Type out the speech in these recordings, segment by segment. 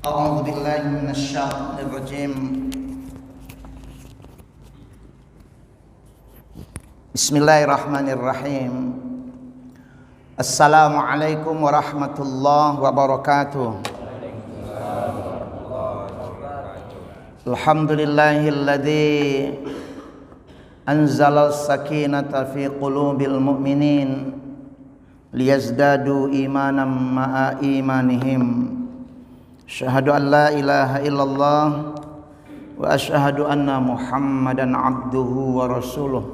أعوذ بالله من الشيطان الرجيم. بسم الله الرحمن الرحيم. السلام عليكم ورحمة الله وبركاته. الحمد لله الذي أنزل السكينة في قلوب المؤمنين ليزدادوا إيمانا مع إيمانهم. أشهد أن لا إله إلا الله وأشهد أن محمدا عبده ورسوله.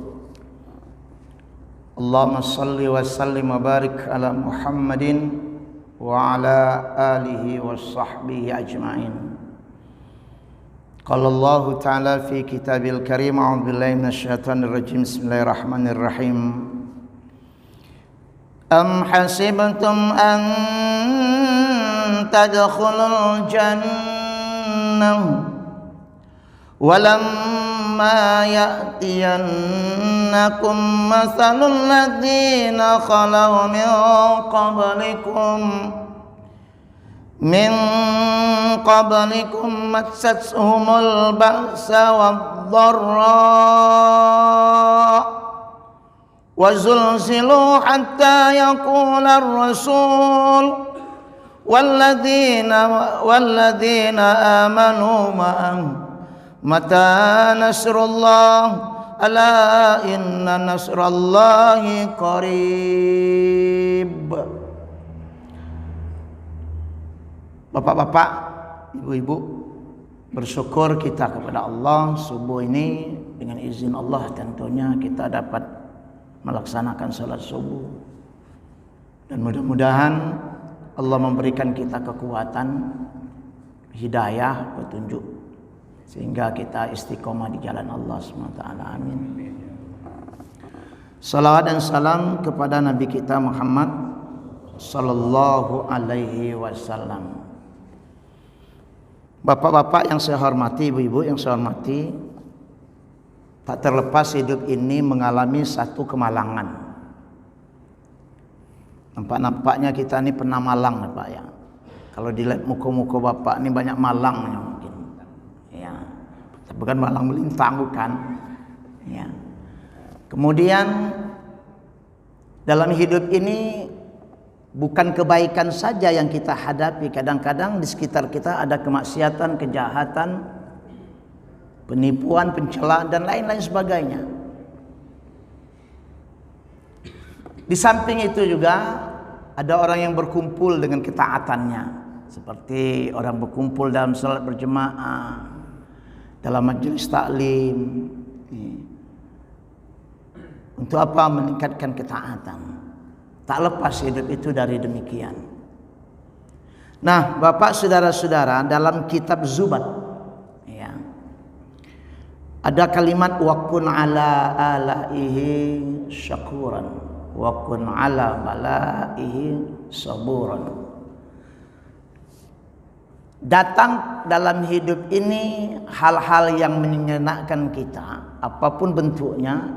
اللهم صل وسلم وبارك على محمد وعلى آله وصحبه أجمعين. قال الله تعالى في كتابه الكريم: أعوذ بالله من الشيطان الرجيم. بسم الله الرحمن الرحيم. أم حسبتم أن تدخلوا الجنة ولما يأتينكم مثل الذين خلوا من قبلكم مستهم البأس والضراء وزلزلوا حتى يقول الرسول والذين آمنوا معه متى نصر الله ألا إن نصر الله قريب. Bapak-bapak, ibu-ibu, bersyukur kita kepada Allah subuh ini. Dengan izin Allah tentunya kita dapat melaksanakan salat subuh, dan mudah-mudahan Allah memberikan kita kekuatan, hidayah, petunjuk, sehingga kita istiqomah di jalan Allah SWT. Amin. Salawat dan salam kepada Nabi kita Muhammad sallallahu alaihi wasallam. Bapak-bapak yang saya hormati, ibu-ibu yang saya hormati, tak terlepas hidup ini mengalami satu kemalangan. Nampak-nampaknya kita ini pernah malang, Pak ya. Kalau dilihat muka-muka bapak ini banyak malangnya mungkin. Ya. Bukan malang melintang, bukan. Ya. Kemudian dalam hidup ini bukan kebaikan saja yang kita hadapi. Kadang-kadang di sekitar kita ada kemaksiatan, kejahatan, penipuan, pencelaan, dan lain-lain sebagainya. Di samping itu juga ada orang yang berkumpul dengan ketaatannya, seperti orang berkumpul dalam salat berjemaah, dalam majelis taklim. Untuk apa? Meningkatkan ketaatan. Tak lepas hidup itu dari demikian. Nah, Bapak saudara-saudara, dalam kitab Zubat ya, ada kalimat wa kun ala alaihi syakuran wa kun ala balaihi saburan. Datang dalam hidup ini hal-hal yang menyenangkan kita, apapun bentuknya,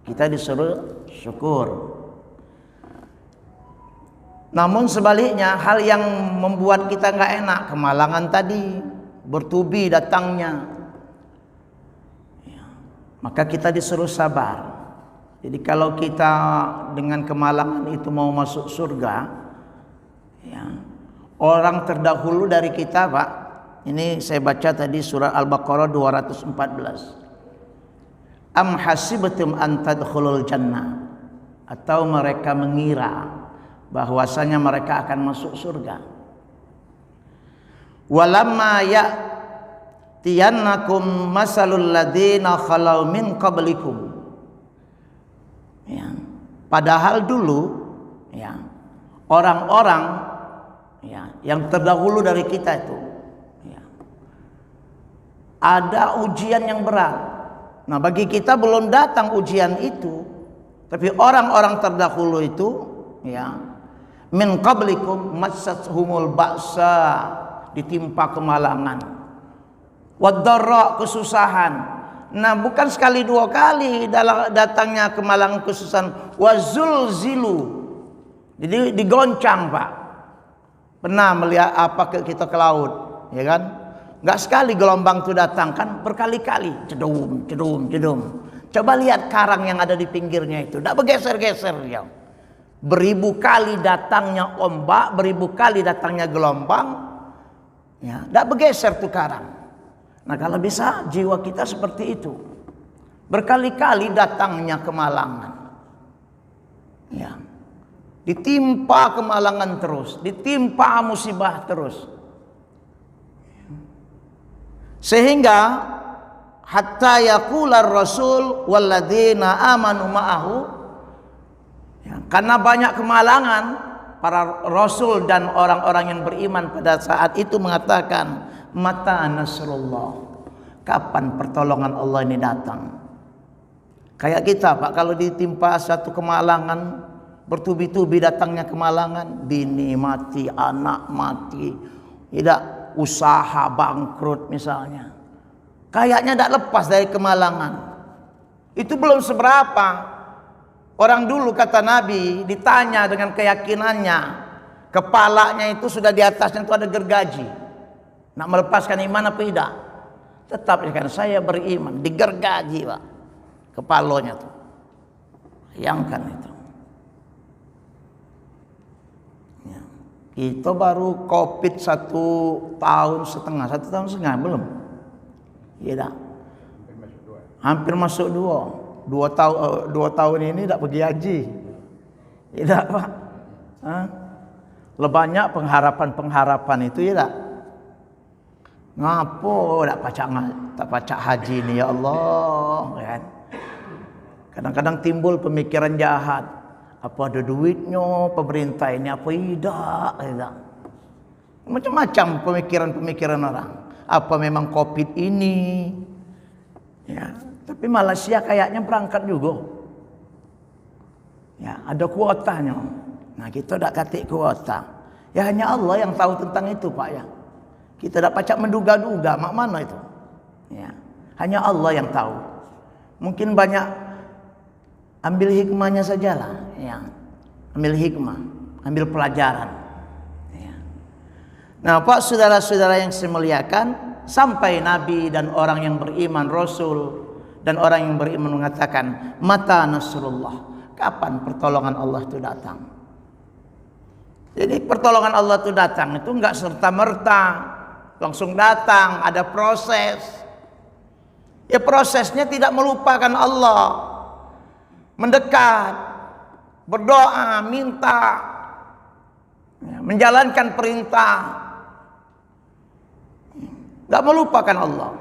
kita disuruh syukur. Namun sebaliknya, hal yang membuat kita nggak enak, kemalangan tadi bertubi datangnya, ya, maka kita disuruh sabar. Jadi kalau kita dengan kemalangan itu mau masuk surga, ya, orang terdahulu dari kita, Pak, ini saya baca tadi surah Al-Baqarah 214. Am hasibtum an tadkhulul jannah, atau mereka mengira bahwasanya mereka akan masuk surga. Walamma ya'tiyannakum masalul ladzina khalau min qablikum. Ya. Padahal dulu ya, orang-orang ya, yang terdahulu dari kita itu ya, ada ujian yang berat. Nah, bagi kita belum datang ujian itu, tapi orang-orang terdahulu itu ya, min qablikum massathumul ba'sa, ditimpa kemalangan, wadh-dharra, kesusahan. Nah, bukan sekali dua kali datangnya kemalangan, kesusahan, wazulzilu, jadi digoncang, Pak. Pernah melihat kita ke laut, ya kan? Nggak sekali gelombang itu datang, kan berkali-kali, cedum, cedum, cedum. Coba lihat karang yang ada di pinggirnya itu, nggak bergeser-geser ya. Beribu kali datangnya ombak, beribu kali datangnya gelombang, ya, nggak bergeser tuh karang. Nah kalau bisa jiwa kita seperti itu, berkali-kali datangnya kemalangan, ya. Ditimpa kemalangan terus, ditimpa musibah terus. Sehingga hatta yaqular rasul walladzina amanu ma'ahu, ya, karena banyak kemalangan, para rasul dan orang-orang yang beriman pada saat itu mengatakan, mata nasrullah, kapan pertolongan Allah ini datang. Kayak kita Pak, kalau ditimpa satu kemalangan, bertubi-tubi datangnya kemalangan, bini mati, anak mati, tidak, usaha bangkrut misalnya, kayaknya tidak lepas dari kemalangan. Itu belum seberapa. Orang dulu kata Nabi, ditanya dengan keyakinannya, kepalanya itu sudah di atasnya itu ada gergaji, nak melepaskan iman apa tidak? Tetap kan saya beriman, digergaji Pak kepalanya tuh. Bayangkan itu. Kita baru COVID 1,5 tahun, 1,5 tahun belum? Tidak. Hampir masuk 2 tahun. 2 tahun ini tidak pergi haji. Tidak Pak. Banyak pengharapan itu ya tak? Ngapo tak pacak haji ini ya Allah, kan? Kadang-kadang timbul pemikiran jahat. Apa ada duitnya pemerintah ini, apa tidak. Macam-macam pemikiran orang. Apa memang COVID ini, ya, tapi Malaysia kayaknya berangkat juga, ya, ada kuotanya. Nah kita tidak katik kuota, ya hanya Allah yang tahu tentang itu Pak ya. Kita tidak pacak menduga-duga mak mana itu, ya, hanya Allah yang tahu. Mungkin banyak. Ambil hikmahnya sajalah, ya. Ambil hikmah, ambil pelajaran, ya. Nah Pak, saudara-saudara yang saya muliakan, sampai Nabi dan orang yang beriman, Rasul dan orang yang beriman mengatakan, mata nasrullah, kapan pertolongan Allah itu datang. Jadi pertolongan Allah itu datang itu enggak serta-merta langsung datang, ada proses. Ya prosesnya tidak melupakan Allah. Mendekat, berdoa, minta, ya, menjalankan perintah, tidak melupakan Allah,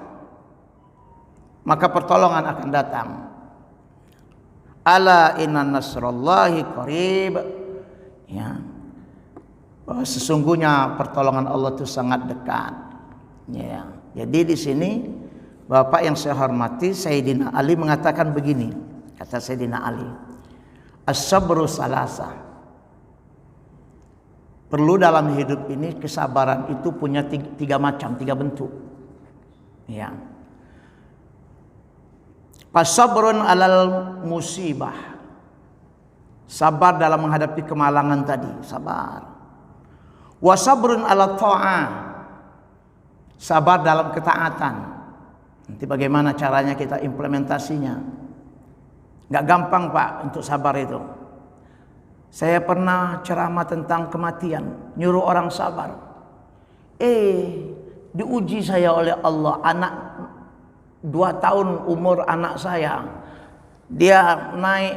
maka pertolongan akan datang. Ala inna nasrallahi qarib, ya, bahwa sesungguhnya pertolongan Allah itu sangat dekat, ya. Jadi di sini Bapak yang saya hormati, Sayyidina Ali mengatakan begini. Kata Sayyidina Ali, as-sabru salasa. Perlu dalam hidup ini kesabaran itu punya tiga macam, 3 bentuk. Ya. Fasabrun alal musibah. Sabar dalam menghadapi kemalangan tadi, sabar. Wasabrun ala ta'ah. Sabar dalam ketaatan. Nanti bagaimana caranya kita implementasinya? Gak gampang Pak untuk sabar itu. Saya pernah ceramah tentang kematian, nyuruh orang sabar. Diuji saya oleh Allah, anak 2 tahun umur anak saya, dia naik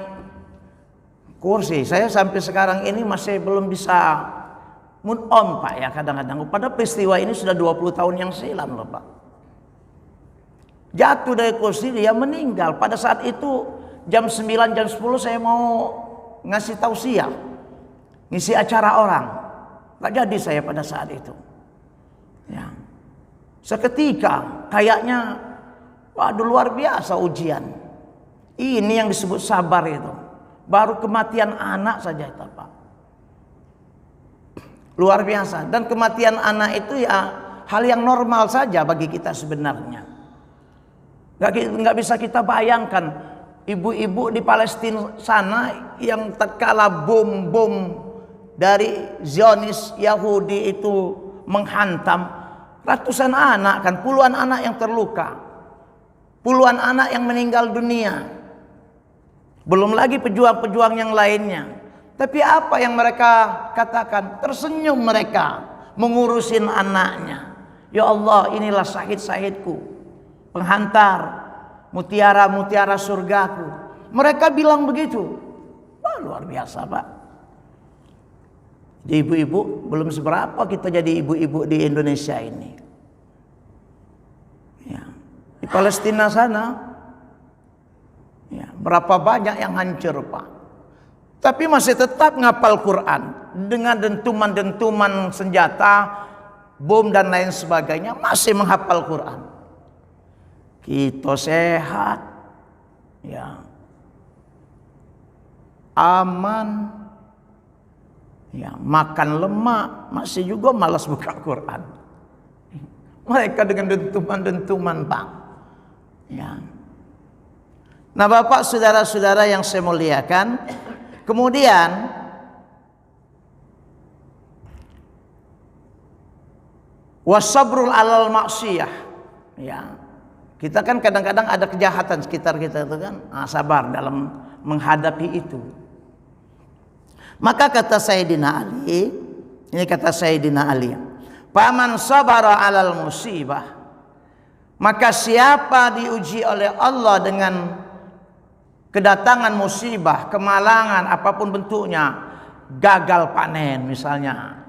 kursi. Saya sampai sekarang ini masih belum bisa move on Pak ya, kadang-kadang. Pada peristiwa ini sudah 20 tahun yang silam loh Pak. Jatuh dari kursi, dia meninggal. Pada saat itu jam 9, jam 10 saya mau ngasih tausiah, ngisi acara orang, gak jadi saya pada saat itu, ya. Seketika kayaknya, waduh luar biasa ujian. Ini yang disebut sabar itu. Baru kematian anak saja itu Pak, luar biasa. Dan kematian anak itu ya hal yang normal saja bagi kita sebenarnya. Gak bisa kita bayangkan. Ibu-ibu di Palestina sana yang tatkala bom dari Zionis Yahudi itu menghantam, ratusan anak kan, puluhan anak yang terluka, puluhan anak yang meninggal dunia, belum lagi pejuang-pejuang yang lainnya. Tapi apa yang mereka katakan? Tersenyum mereka mengurusin anaknya. Ya Allah, inilah syahid-syahidku, penghantar mutiara-mutiara surgaku. Mereka bilang begitu. Wah, luar biasa, Pak. Jadi ibu-ibu, belum seberapa kita jadi ibu-ibu di Indonesia ini. Ya. Di Palestina sana, ya, berapa banyak yang hancur, Pak. Tapi masih tetap ngapal Quran dengan dentuman-dentuman senjata, bom dan lain sebagainya, masih menghafal Quran. Kita sehat, ya, aman, ya, makan lemak, masih juga malas buka Quran. Mereka dengan dentuman-dentuman, Pak. Ya. Nah, Bapak, saudara-saudara yang saya muliakan, kemudian wasabrul alal maksiyah. Ya. Kita kan kadang-kadang ada kejahatan sekitar kita itu kan, sabar dalam menghadapi itu. Maka kata Sayyidina Ali, ini kata Sayyidina Ali, "Faman sabara alal musibah," maka siapa diuji oleh Allah dengan kedatangan musibah, kemalangan apapun bentuknya, gagal panen misalnya,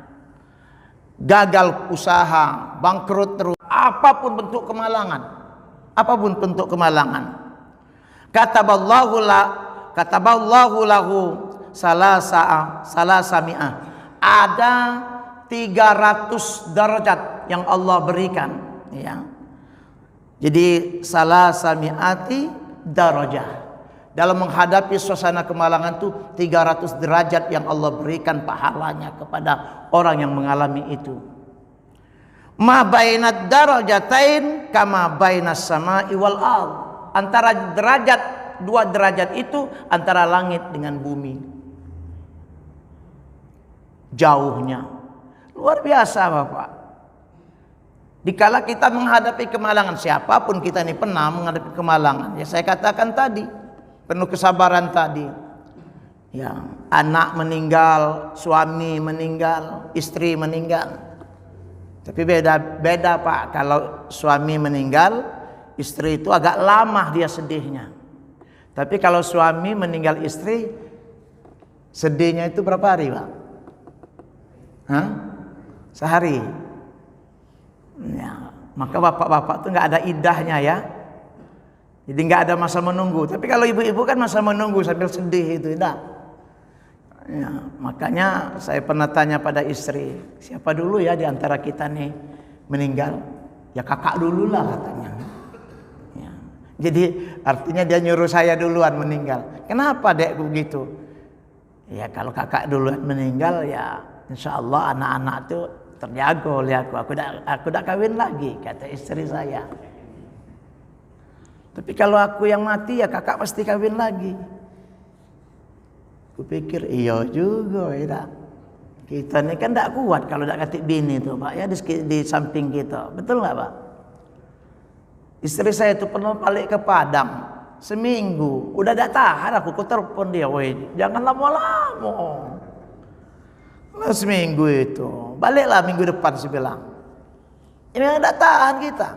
gagal usaha, bangkrut terus, apapun bentuk kemalangan, apapun bentuk kemalangan, kataballahu lahu salasa mi'ah, ada 300 derajat yang Allah berikan, ya. Jadi salasa mi'ati darajah. Dalam menghadapi suasana kemalangan itu 300 derajat yang Allah berikan pahalanya kepada orang yang mengalami itu. Ma bainad darajatain kama bainas sama'i wal ardh. Antara derajat, 2 derajat itu antara langit dengan bumi. Jauhnya. Luar biasa, Bapak. Dikala kita menghadapi kemalangan, siapapun kita ini pernah menghadapi kemalangan. Ya, saya katakan tadi, penuh kesabaran tadi. Ya, anak meninggal, suami meninggal, istri meninggal. Tapi beda Pak, kalau suami meninggal, istri itu agak lama dia sedihnya. Tapi kalau suami meninggal istri, sedihnya itu berapa hari, Pak? Hah? Sehari. Ya, maka bapak-bapak itu nggak ada idahnya ya. Jadi nggak ada masa menunggu. Tapi kalau ibu-ibu kan masa menunggu sambil sedih itu, tidak. Ya, makanya saya pernah tanya pada istri, siapa dulu ya di antara kita nih meninggal? Ya kakak dulu lah katanya. Ya. Jadi artinya dia nyuruh saya duluan meninggal. Kenapa dek begitu? Ya kalau kakak duluan meninggal ya insya Allah anak-anak tuh terjaga oleh aku. Aku udah kawin lagi, kata istri saya. Tapi kalau aku yang mati ya kakak pasti kawin lagi. Kupikir iya juga ya. Kita ini kan tidak kuat kalau tidak katik bini tuh Pak ya di samping kita. Betul nggak Pak? Istri saya itu pernah balik ke Padang seminggu. Udah tidak tahan aku telepon dia, woi jangan lama-lama. Nah, seminggu itu baliklah minggu depan saya bilang. Ini tidak tahan kita.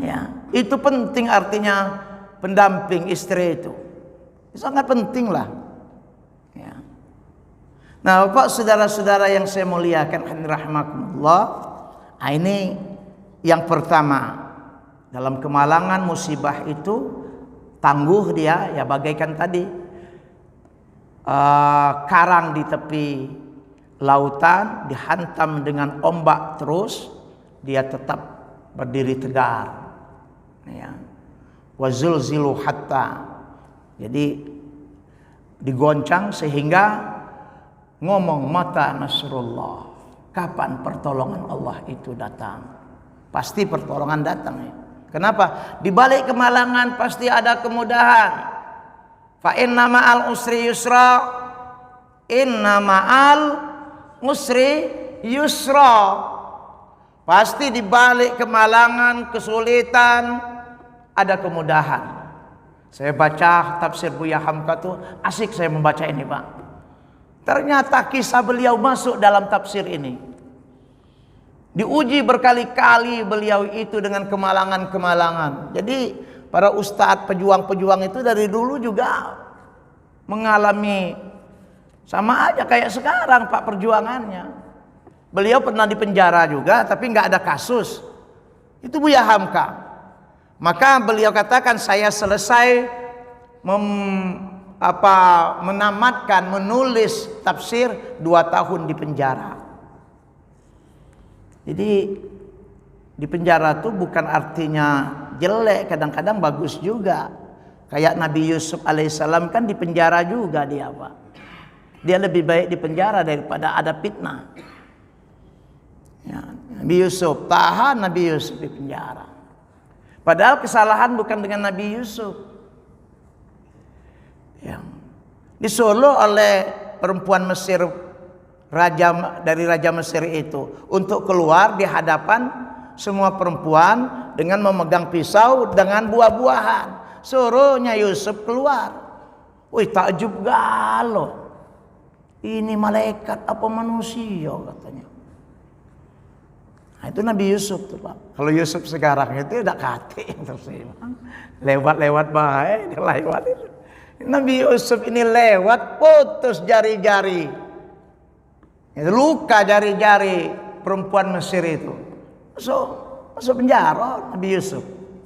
Ya, itu penting artinya pendamping istri itu. Sangat penting lah. Ya. Nah, Bapak saudara-saudara yang saya muliakan rahimakumullah, ini yang pertama dalam kemalangan musibah itu tangguh dia ya bagaikan tadi karang di tepi lautan dihantam dengan ombak terus dia tetap berdiri tegar. Ya. Wazulzilu hatta, jadi digoncang sehingga ngomong mata nasrullah, kapan pertolongan Allah itu datang? Pasti pertolongan datang ya. Kenapa? Di balik kemalangan pasti ada kemudahan. Fa inna ma'al usri yusra, Inna ma'al usri yusra. Pasti di balik kemalangan, kesulitan ada kemudahan. Saya baca tafsir Buya Hamka tuh asik saya membaca ini, Pak. Ternyata kisah beliau masuk dalam tafsir ini. Diuji berkali-kali beliau itu dengan kemalangan-kemalangan. Jadi para ustadz pejuang-pejuang itu dari dulu juga mengalami sama aja kayak sekarang Pak perjuangannya. Beliau pernah dipenjara juga tapi nggak ada kasus. Itu Buya Hamka. Maka beliau katakan saya selesai menamatkan menulis tafsir 2 tahun di penjara. Jadi di penjara tuh bukan artinya jelek, kadang-kadang bagus juga. Kayak Nabi Yusuf alaihissalam kan di penjara juga dia, Pak. Dia lebih baik di penjara daripada ada fitnah. Ya, Nabi Yusuf tahan, Nabi Yusuf di penjara. Padahal kesalahan bukan dengan Nabi Yusuf. Ya. Disuruh oleh perempuan Mesir dari Raja Mesir itu untuk keluar di hadapan semua perempuan dengan memegang pisau dengan buah-buahan. Suruhnya Yusuf keluar. Wih, takjub galau. Ini malaikat apa manusia katanya. Nah, itu Nabi Yusuf tuh, Pak. Kalau Yusuf sekarang itu udah kate terus lewat-lewat baik, lewat itu. Nabi Yusuf ini lewat putus jari-jari. Luka jari-jari perempuan Mesir itu. Masuk penjara Nabi Yusuf.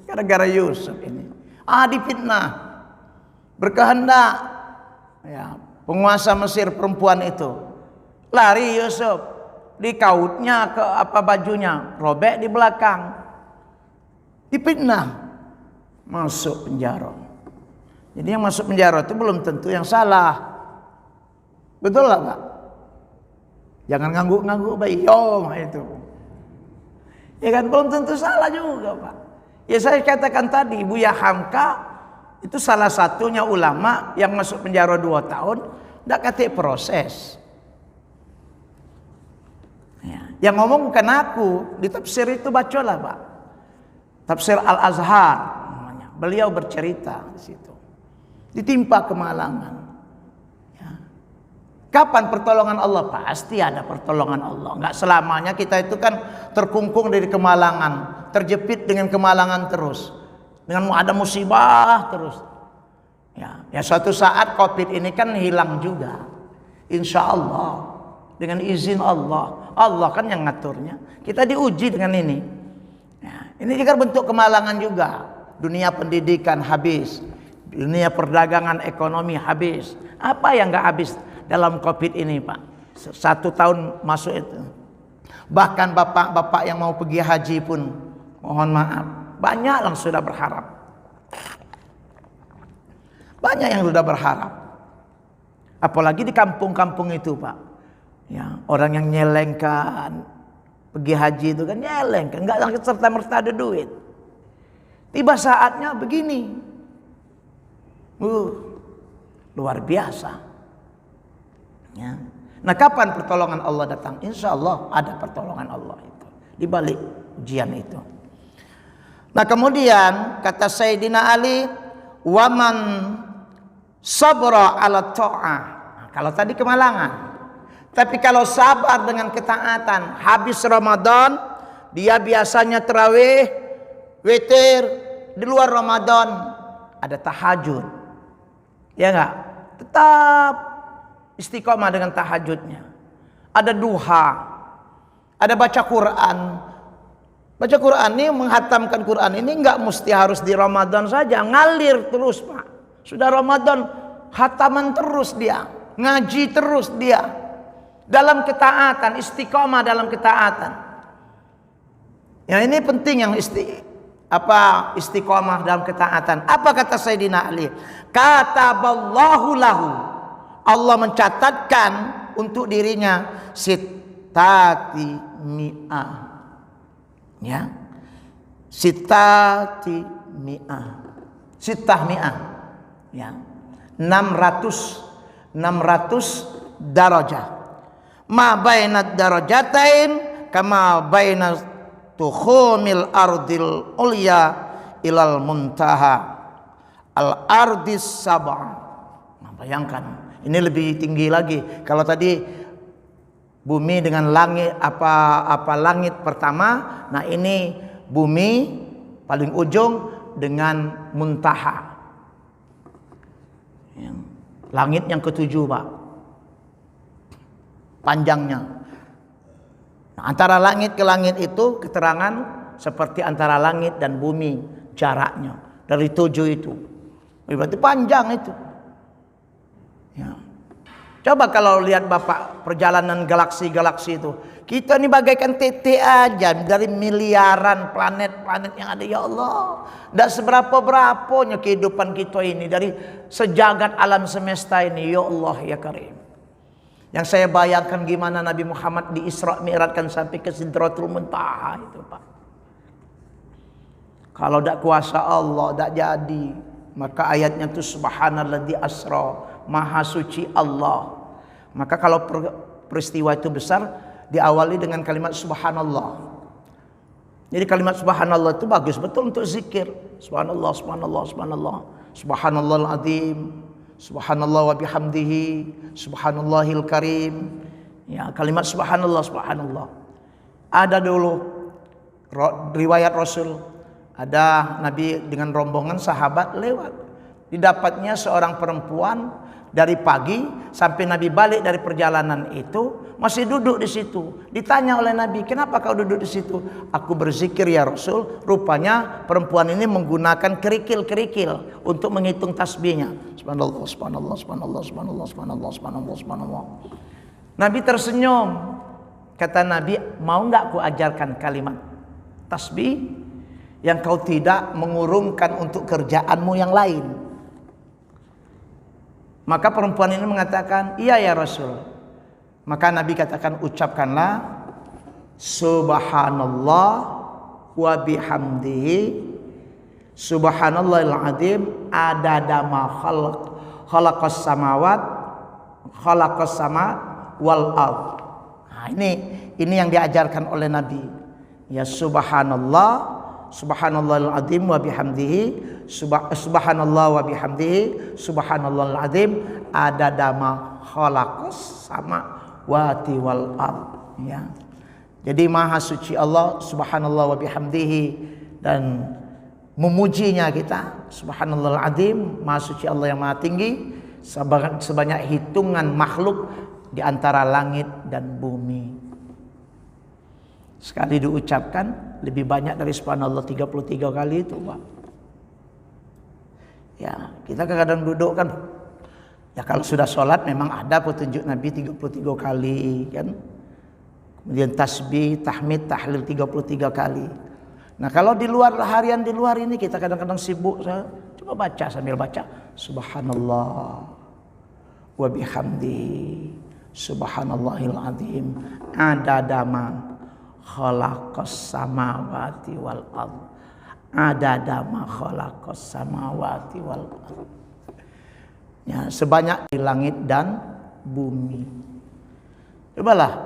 Gara-gara Yusuf ini. Difitnah. Berkehendak. Ya, penguasa Mesir perempuan itu. Lari Yusuf. Dikautnya ke bajunya. Robek di belakang. Difitnah. Masuk penjara. Jadi yang masuk penjara itu belum tentu yang salah. Betul lah, Pak? Jangan ngangguk-ngangguk baik itu. Ya kan belum tentu salah juga, Pak. Ya saya katakan tadi Buya Hamka itu salah satunya ulama yang masuk penjara 2 tahun ndak kate proses. Ya, yang ngomong bukan aku, di tafsir itu bacalah, Pak. Tafsir Al-Azhar namanya. Beliau bercerita di situ. Ditimpa kemalangan. Kapan pertolongan Allah? Pasti ada pertolongan Allah. Enggak selamanya kita itu kan terkungkung dari kemalangan, terjepit dengan kemalangan terus. Dengan ada musibah terus. Ya suatu saat Covid ini kan hilang juga. Insya Allah. Dengan izin Allah. Allah kan yang ngaturnya. Kita diuji dengan ini. Ya, ini juga bentuk kemalangan juga. Dunia pendidikan habis. Dunia perdagangan ekonomi habis. Apa yang enggak habis dalam Covid ini, Pak? 1 tahun masuk itu. Bahkan bapak-bapak yang mau pergi haji pun mohon maaf, banyak yang sudah berharap. Banyak yang sudah berharap. Apalagi di kampung-kampung itu, Pak. Ya, orang yang nyelengkan pergi haji itu kan nyelengkan, enggak serta-merta ada duit. Tiba saatnya begini. Luar biasa. Ya. Nah, kapan pertolongan Allah datang? Insya Allah ada pertolongan Allah itu di balik ujian itu. Nah, kemudian kata Sayyidina Ali, waman sabra ala ta'ah. Nah, kalau tadi kemalangan. Tapi kalau sabar dengan ketaatan, habis Ramadan dia biasanya tarawih, witir, di luar Ramadan ada tahajud. Ya enggak? Tetap istiqomah dengan tahajudnya. Ada duha. Ada baca Quran. Baca Quran ini, menghatamkan Quran ini enggak mesti harus di Ramadan saja. Ngalir terus, Pak. Sudah Ramadan, hataman terus dia. Ngaji terus dia. Dalam ketaatan, istiqomah dalam ketaatan. Ya, ini penting yang istiqomah dalam ketaatan. Apa kata Sayyidina Ali? Kataballahu lahu. Allah mencatatkan untuk dirinya sitati mi'ah. Ya. Sitati mi'ah. Sitah mi'ah. Ya. 600 darajah. Ma bainad darajatain kama bainat tukhumil ardil ulya ilal muntaha al ardis sab'a. Nah, bayangkan, ini lebih tinggi lagi. Kalau tadi bumi dengan langit, apa langit pertama, nah ini bumi paling ujung dengan muntaha. Langit yang ketujuh, Pak. Panjangnya. Nah, antara langit ke langit itu keterangan seperti antara langit dan bumi jaraknya dari 7 itu. Berarti panjang itu. Ya. Coba kalau lihat Bapak perjalanan galaksi-galaksi itu. Kita ini bagaikan titik aja dari miliaran planet-planet yang ada, ya Allah. Tidak seberapa-berapanya kehidupan kita ini dari sejagat alam semesta ini, ya Allah ya Karim. Yang saya bayangkan gimana Nabi Muhammad di Isra Mi'rajkan sampai ke Sidratul Muntaha itu, Pak. Kalau tidak kuasa Allah, tidak jadi. Maka ayatnya itu subhanalladzi asra, maha suci Allah. Maka kalau peristiwa itu besar, diawali dengan kalimat subhanallah. Jadi kalimat subhanallah itu bagus betul untuk zikir. Subhanallah, subhanallah, subhanallah. Subhanallahul azim. Subhanallah wa bihamdihi. Subhanallahil karim. Ya, kalimat subhanallah, subhanallah. Ada dulu riwayat Rasul, ada Nabi dengan rombongan sahabat lewat. Didapatnya seorang perempuan dari pagi sampai Nabi balik dari perjalanan itu masih duduk di situ. Ditanya oleh Nabi, "Kenapa kau duduk di situ?" "Aku berzikir ya Rasul." Rupanya perempuan ini menggunakan kerikil-kerikil untuk menghitung tasbihnya. Subhanallah, subhanallah, subhanallah, subhanallah, subhanallah, subhanallah, subhanallah. Nabi tersenyum. Kata Nabi, "Mau enggak aku ajarkan kalimat tasbih yang kau tidak mengurungkan untuk kerjaanmu yang lain?" Maka perempuan ini mengatakan, "Iya ya Rasul." Maka Nabi katakan, ucapkanlah subhanallah wa bihamdihi subhanallahil azim adada ma khalaqas samawat khalaqas sama wal ard. Nah, ini yang diajarkan oleh Nabi. Ya subhanallah, subhanallahil azim wa bihamdihi subhanallah wa bihamdihi subhanallahil azim adada ma khalaqas sama wati wal ard. Ya. Jadi maha suci Allah subhanallah wa bihamdihi, dan memujinya kita subhanallahil azim, maha suci Allah yang maha tinggi sebanyak hitungan makhluk di antara langit dan bumi. Sekali diucapkan lebih banyak dari subhanallah 33 kali itu, Pak. Ya, kita kadang duduk kan. Ya kalau sudah sholat memang ada petunjuk Nabi 33 kali kan. Kemudian tasbih, tahmid, tahlil 33 kali. Nah kalau di luar harian di luar ini kita kadang-kadang sibuk. Coba baca sambil baca. Subhanallah wa bihamdi subhanallahil azim adada ma khalaqas samawati wal ard adada ma khalaqas samawati wal ard. Ya, sebanyak di langit dan bumi. Cobalah,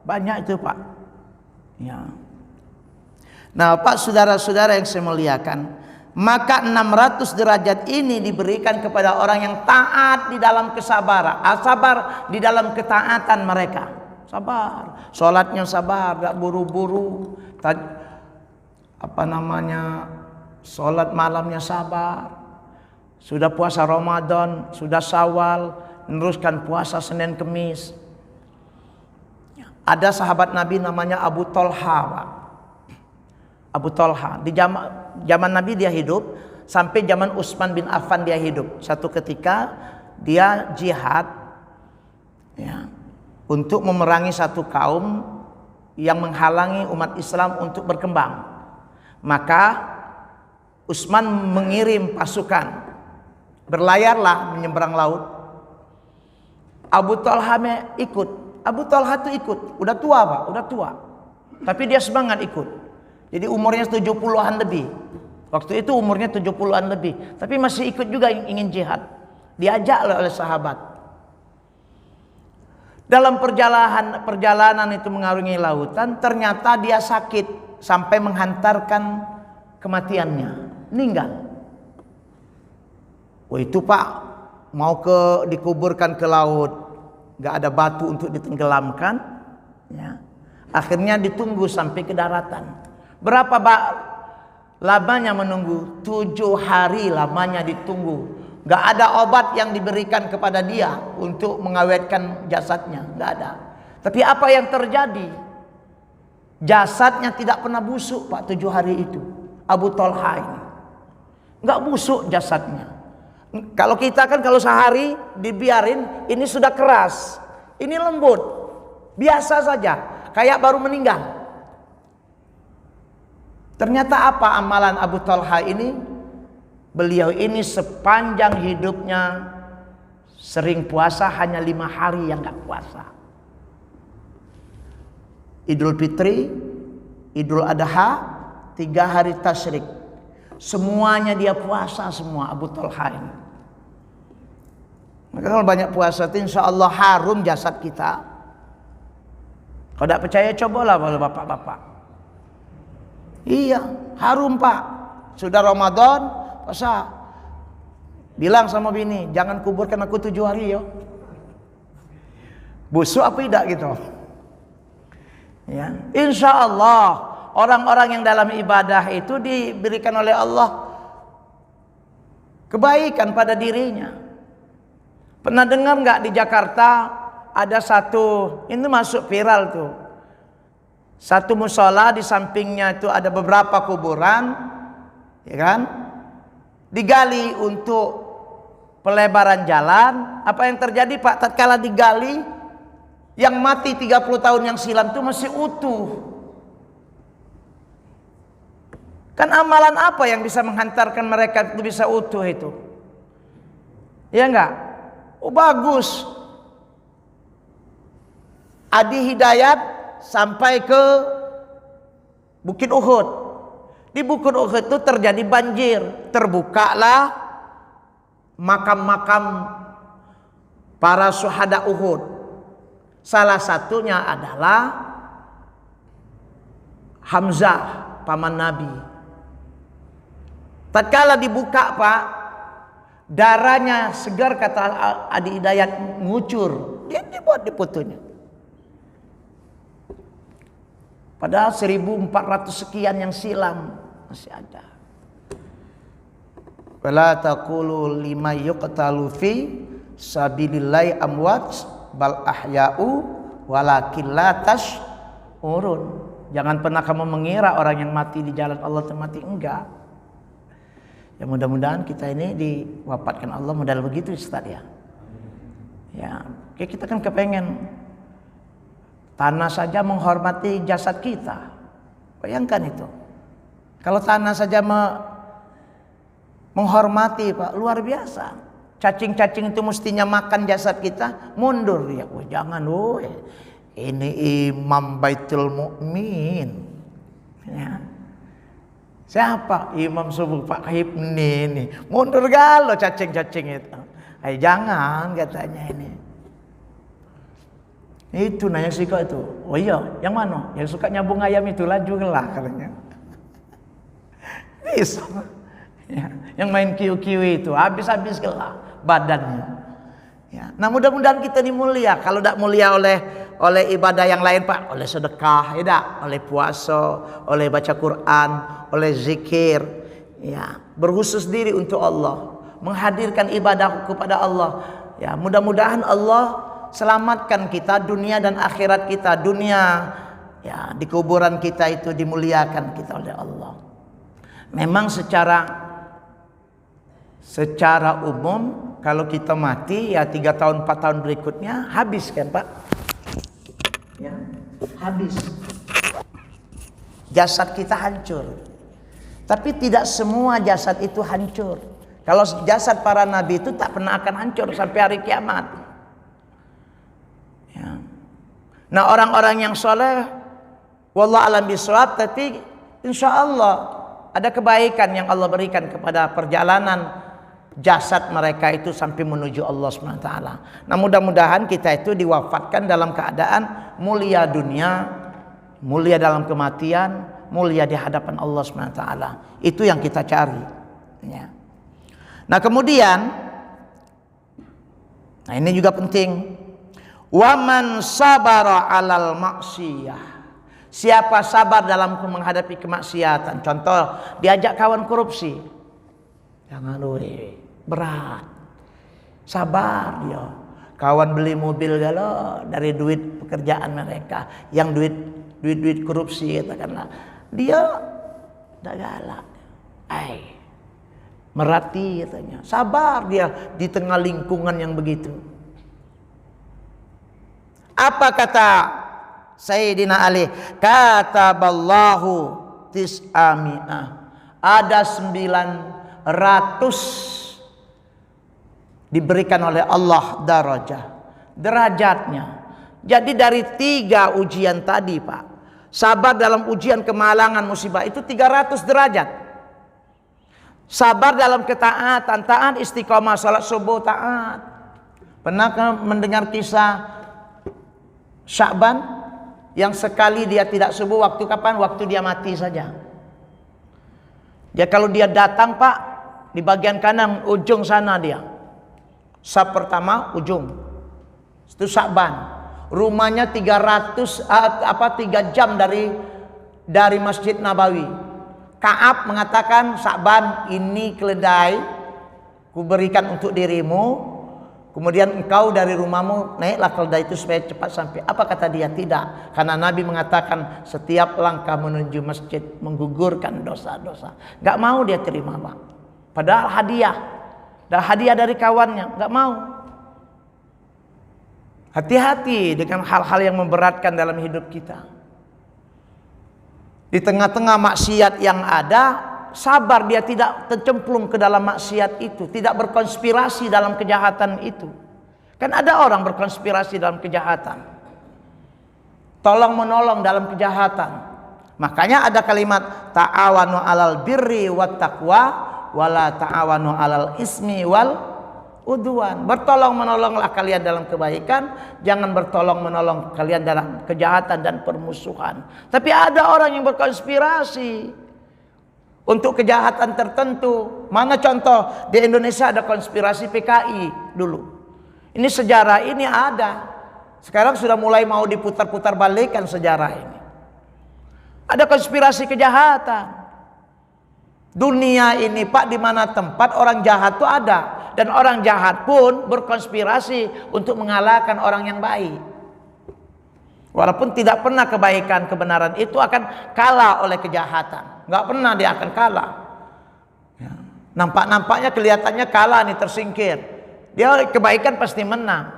banyak itu, Pak. Ya. Nah, Pak, saudara-saudara yang saya muliakan, maka 600 derajat ini diberikan kepada orang yang taat di dalam kesabaran, sabar di dalam ketaatan mereka. Sabar, sholatnya sabar, gak buru-buru. Sholat malamnya sabar. Sudah puasa Ramadan, sudah Syawal, meneruskan puasa Senin Kemis. Ada sahabat Nabi namanya Abu Tolha, Pak. Abu Tolha di zaman Nabi dia hidup sampai zaman Utsman bin Affan dia hidup. Satu ketika dia jihad, ya, untuk memerangi satu kaum yang menghalangi umat Islam untuk berkembang. Maka Utsman mengirim pasukan, berlayarlah menyeberang laut. Abu Tolha ikut. Abu Tolha itu ikut. Udah tua, Pak, udah tua. Tapi dia semangat ikut. Jadi umurnya 70-an lebih. Waktu itu umurnya 70-an lebih. Tapi masih ikut juga ingin jihad. Diajak oleh sahabat. Dalam perjalanan itu mengarungi lautan, ternyata dia sakit sampai menghantarkan kematiannya, meninggal. Oh itu Pak, mau dikuburkan ke laut, nggak ada batu untuk ditenggelamkan, ya. Akhirnya ditunggu sampai ke daratan. Berapa lamanya menunggu? 7 hari lamanya ditunggu. Nggak ada obat yang diberikan kepada dia untuk mengawetkan jasadnya, nggak ada. Tapi apa yang terjadi? Jasadnya tidak pernah busuk Pak 7 hari itu. Abu Talha ini nggak busuk jasadnya. Kalau kita kan kalau sehari dibiarin, ini sudah keras, ini lembut, biasa saja, kayak baru meninggal. Ternyata apa amalan Abu Talha ini? Beliau ini sepanjang hidupnya sering puasa, hanya 5 hari yang nggak puasa. Idul Fitri, Idul Adha, 3 hari tasyrik. Semuanya dia puasa semua Abu Talha ini. Maka kalau banyak puasa itu insya Allah harum jasad kita. Kalau tidak percaya cobalah kalau bapak-bapak. Iya, harum Pak. Sudah Ramadan, puasa. Bilang sama bini, jangan kuburkan aku 7 hari yo. Busuk apa tidak gitu. Ya, insya Allah orang-orang yang dalam ibadah itu diberikan oleh Allah kebaikan pada dirinya. Pernah dengar nggak di Jakarta ada satu, ini masuk viral tuh, satu musola di sampingnya itu ada beberapa kuburan, ya kan? Digali untuk pelebaran jalan. Apa yang terjadi Pak? Tatkala digali, yang mati 30 tahun yang silam itu masih utuh. Kan amalan apa yang bisa menghantarkan mereka itu bisa utuh itu? Ya enggak? Oh bagus. Adi Hidayat sampai ke Bukit Uhud. Di Bukit Uhud itu terjadi banjir. Terbukalah makam-makam para syuhada Uhud. Salah satunya adalah Hamzah, paman Nabi. Tatkala dibuka Pak, darahnya segar kata Adi Hidayat, ngucur. Dia dibuat di fotonya. Padahal 1400 sekian yang silam masih ada. Wala taqulu lima yuqtalu fi sabilillahi amwat bal ahya'u walakin la tash'urun. Jangan pernah kamu mengira orang yang mati di jalan Allah itu mati, enggak. Ya mudah-mudahan kita ini diwafatkan Allah modal begitu Ustaz ya. Ya, kita kan kepengen tanah saja menghormati jasad kita. Bayangkan itu. Kalau tanah saja menghormati Pak, luar biasa. Cacing-cacing itu mestinya makan jasad kita, mundur ya. Oh, jangan, woy. Ini Imam Baitul Mukmin. Ya. Siapa? Imam subuh Pak Hibni ini. Mundur galau cacing-cacing itu. Jangan katanya ini. Itu nanya sih kok itu. Oh iya, yang mana? Yang suka nyambung ayam itu laju lah katanya. Bisa. Ya, yang main kiu-kiu itu habis-habis gelah badannya. Ya. Nah mudah-mudahan kita ini mulia. Kalau tidak mulia oleh ibadah yang lain Pak, oleh sedekah, ya, oleh puasa, oleh baca Quran, oleh zikir, ya, berkhusus diri untuk Allah, menghadirkan ibadah kepada Allah. Ya, mudah-mudahan Allah selamatkan kita dunia dan akhirat kita. Dunia, ya, di kuburan kita itu dimuliakan kita oleh Allah. Memang secara umum kalau kita mati ya 3 tahun 4 tahun berikutnya habis kan Pak? Ya, habis. Jasad kita hancur. Tapi tidak semua jasad itu hancur. Kalau jasad para nabi itu tak pernah akan hancur sampai hari kiamat. Ya. Nah orang-orang yang soleh, wallah alam bisawab, tapi insya Allah ada kebaikan yang Allah berikan kepada perjalanan jasad mereka itu sampai menuju Allah SWT. Nah, mudah-mudahan kita itu diwafatkan dalam keadaan mulia dunia, mulia dalam kematian, mulia di hadapan Allah SWT. Itu yang kita cari, ya. Nah, kemudian, nah ini juga penting. Waman sabara alal maksiyah. Siapa sabar dalam menghadapi kemaksiatan. Contoh, diajak kawan korupsi. Jangan berat. Sabar dia. Kawan beli mobil galau dari duit pekerjaan mereka. Yang duit korupsi katakanlah. Dia tak galak. Merati katanya. Sabar dia di tengah lingkungan yang begitu. Apa kata Sayyidina Ali? Kataballahu tis'ami'ah. Ada 900 diberikan oleh Allah derajatnya. Jadi dari 3 ujian tadi, Pak, sabar dalam ujian kemalangan musibah itu 300 derajat. Sabar dalam ketaatan, taat istiqomah, salat subuh taat. Pernah mendengar kisah Sya'ban yang sekali dia tidak subuh? Waktu kapan? Waktu dia mati saja. Dia kalau dia datang, Pak, di bagian kanan ujung sana dia. Sab pertama ujung. Itu Sya'ban. Rumahnya 3 jam dari Masjid Nabawi. Ka'ab mengatakan, Sya'ban, ini keledai kuberikan untuk dirimu, kemudian engkau dari rumahmu naiklah keledai itu supaya cepat sampai. Apa kata dia? Tidak, karena Nabi mengatakan setiap langkah menuju masjid menggugurkan dosa-dosa. Gak mau dia terima, Pak. Padahal hadiah dari kawannya, gak mau. Hati-hati dengan hal-hal yang memberatkan dalam hidup kita. Di tengah-tengah maksiat yang ada, sabar dia tidak tercemplung ke dalam maksiat itu, tidak berkonspirasi dalam kejahatan itu. Kan ada orang berkonspirasi dalam kejahatan, tolong menolong dalam kejahatan. Makanya ada kalimat ta'awanu alal birri wat taqwa wala ta'awanu alal ismi wal udwan. Bertolong menolonglah kalian dalam kebaikan, jangan bertolong menolong kalian dalam kejahatan dan permusuhan. Tapi ada orang yang berkonspirasi untuk kejahatan tertentu. Mana contoh? Di Indonesia ada konspirasi PKI dulu. Ini sejarah ini ada. Sekarang sudah mulai mau diputar-putar balikan sejarah ini. Ada konspirasi kejahatan. Dunia ini, Pak, di mana tempat orang jahat itu ada. Dan orang jahat pun berkonspirasi untuk mengalahkan orang yang baik. Walaupun tidak pernah kebaikan, kebenaran itu akan kalah oleh kejahatan. Nggak pernah dia akan kalah. Ya. Nampak-nampaknya kelihatannya kalah nih, tersingkir. Dia kebaikan pasti menang.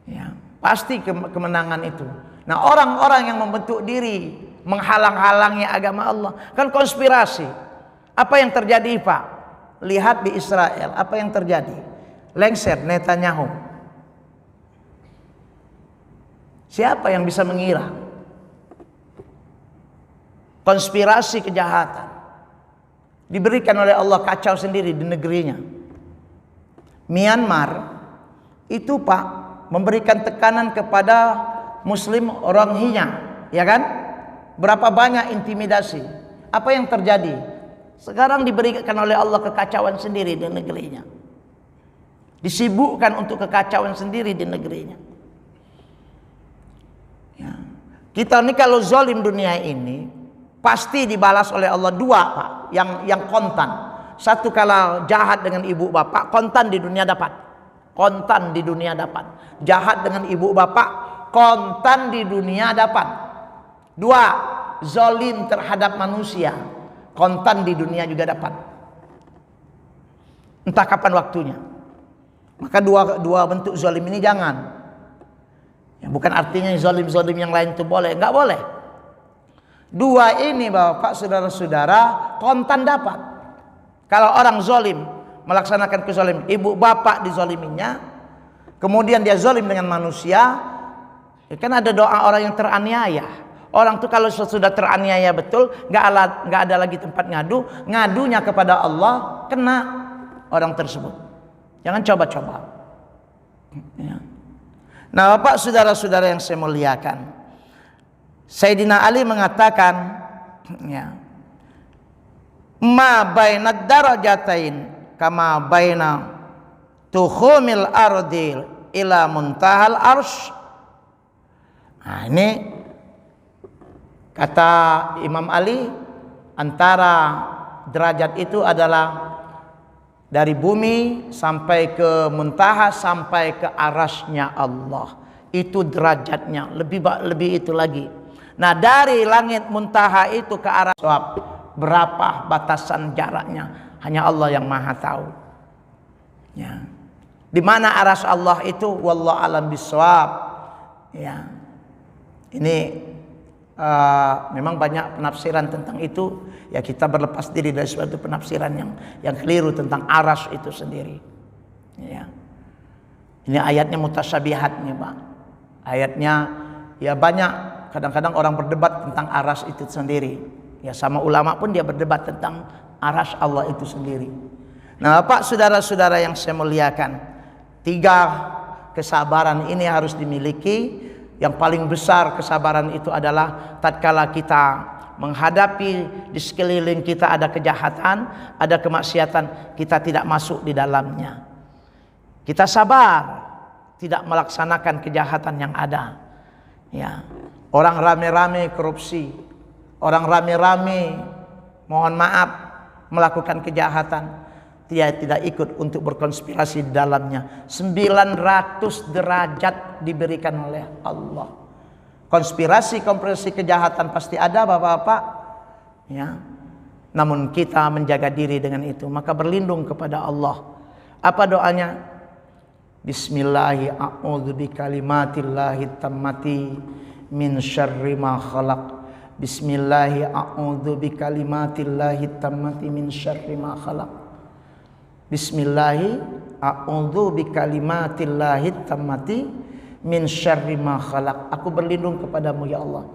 Ya, pasti kemenangan itu. Nah, orang-orang yang membentuk diri menghalang-halangi agama Allah kan konspirasi. Apa yang terjadi, Pak? Lihat di Israel, apa yang terjadi? Lengser Netanyahu. Siapa yang bisa mengira? Konspirasi kejahatan diberikan oleh Allah, kacau sendiri di negerinya. Myanmar itu, Pak, memberikan tekanan kepada Muslim Rohingya, ya kan? Berapa banyak intimidasi? Apa yang terjadi? Sekarang diberikan oleh Allah kekacauan sendiri di negerinya. Disibukkan untuk kekacauan sendiri di negerinya. Ya. Kita ini kalau zalim dunia ini pasti dibalas oleh Allah. 2, Pak, yang kontan. Satu, kalau jahat dengan ibu bapak, kontan di dunia dapat. Kontan di dunia dapat. Jahat dengan ibu bapak, kontan di dunia dapat. 2, zalim terhadap manusia, kontan di dunia juga dapat. Entah kapan waktunya. Maka dua bentuk zalim ini jangan. Ya, bukan artinya zalim-zalim yang lain itu boleh, enggak boleh. 2 ini, Bapak, saudara-saudara, kontan dapat. Kalau orang zalim melaksanakan kezaliman, ibu bapak dizaliminya, kemudian dia zalim dengan manusia, ya kan ada doa orang yang teraniaya. Orang tuh kalau sudah teraniaya betul, nggak ada lagi tempat ngadu, ngadunya kepada Allah, kena. orang tersebut. Jangan coba-coba. Ya. Nah, Bapak saudara-saudara yang saya muliakan, Sayyidina Ali mengatakan, ya, ma bainad darajatain kama baina tuhumil ardil ila muntahal arsh. Nah, ini kata Imam Ali, antara derajat itu adalah dari bumi sampai ke muntaha, sampai ke arasnya Allah. Itu derajatnya, lebih itu lagi. Nah, dari langit muntaha itu ke arah berapa batasan jaraknya, hanya Allah yang maha tahu. Ya. Di mana aras Allah itu, wallahu alam bisawab. Ya. Ini memang banyak penafsiran tentang itu. Ya, kita berlepas diri dari suatu penafsiran yang keliru tentang aras itu sendiri. Ya. Ini ayatnya mutasyabihat nih, Pak. Ayatnya ya banyak. Kadang-kadang orang berdebat tentang aras itu sendiri. Ya, sama ulama pun dia berdebat tentang aras Allah itu sendiri. Nah, Bapak saudara-saudara yang saya muliakan, 3 kesabaran ini harus dimiliki. Yang paling besar kesabaran itu adalah tatkala kita menghadapi di sekeliling kita ada kejahatan, ada kemaksiatan, kita tidak masuk di dalamnya. Kita sabar, tidak melaksanakan kejahatan yang ada. Ya. Orang rame-rame korupsi, orang rame-rame mohon maaf melakukan kejahatan, dia tidak ikut untuk berkonspirasi di dalamnya. 900 derajat diberikan oleh Allah. Konspirasi kejahatan pasti ada, Bapak-bapak. Ya. Namun kita menjaga diri dengan itu, maka berlindung kepada Allah. Apa doanya? Bismillahi a'udzu bikalimatillahi tammati min syarri ma khalaq. Bismillahi a'udzu bikalimatillahi tammati min syarri ma khalaq. Bismillahi a'udzu bikalimatillahi tammati min syarri ma khalaq. Aku berlindung kepadamu ya Allah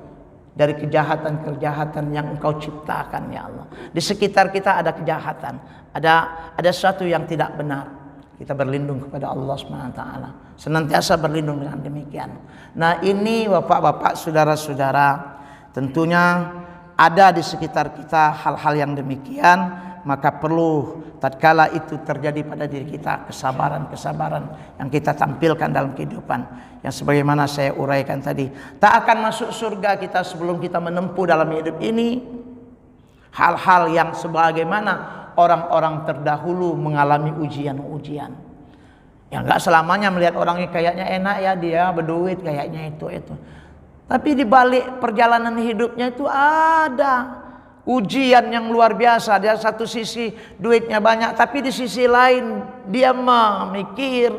dari kejahatan-kejahatan yang Engkau ciptakan ya Allah. Di sekitar kita ada kejahatan, ada sesuatu yang tidak benar. Kita berlindung kepada Allah SWT. Senantiasa berlindung dengan demikian. Nah, ini Bapak-bapak, saudara-saudara, tentunya ada di sekitar kita hal-hal yang demikian, maka perlu tatkala itu terjadi pada diri kita kesabaran-kesabaran yang kita tampilkan dalam kehidupan. Yang sebagaimana saya uraikan tadi, tak akan masuk surga kita sebelum kita menempuh dalam hidup ini hal-hal yang sebagaimana orang-orang terdahulu mengalami ujian-ujian. Ya, enggak selamanya melihat orangnya kayaknya enak ya, dia berduit kayaknya itu. Tapi di balik perjalanan hidupnya itu ada ujian yang luar biasa. Dia satu sisi duitnya banyak, tapi di sisi lain dia memikir,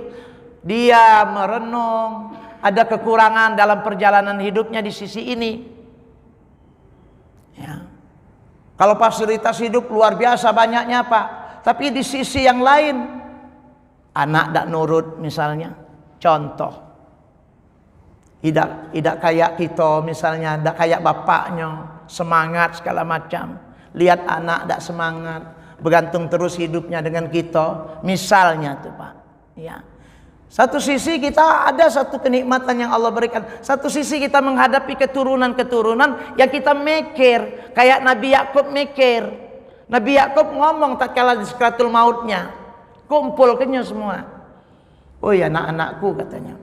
dia merenung, ada kekurangan dalam perjalanan hidupnya di sisi ini. Ya. Kalau fasilitas hidup luar biasa banyaknya Pak, tapi di sisi yang lain anak tidak nurut misalnya, contoh, tidak kayak kita misalnya, tidak kayak bapaknya, semangat segala macam. Lihat anak tidak semangat, bergantung terus hidupnya dengan kita, misalnya tuh Pak. Ya. Satu sisi kita ada satu kenikmatan yang Allah berikan. Satu sisi kita menghadapi keturunan-keturunan yang kita mikir. Kayak Nabi Yakub mikir. Nabi Yakub ngomong tatkala di sakratul mautnya. Kumpulkannya semua. Oh ya anak-anakku katanya.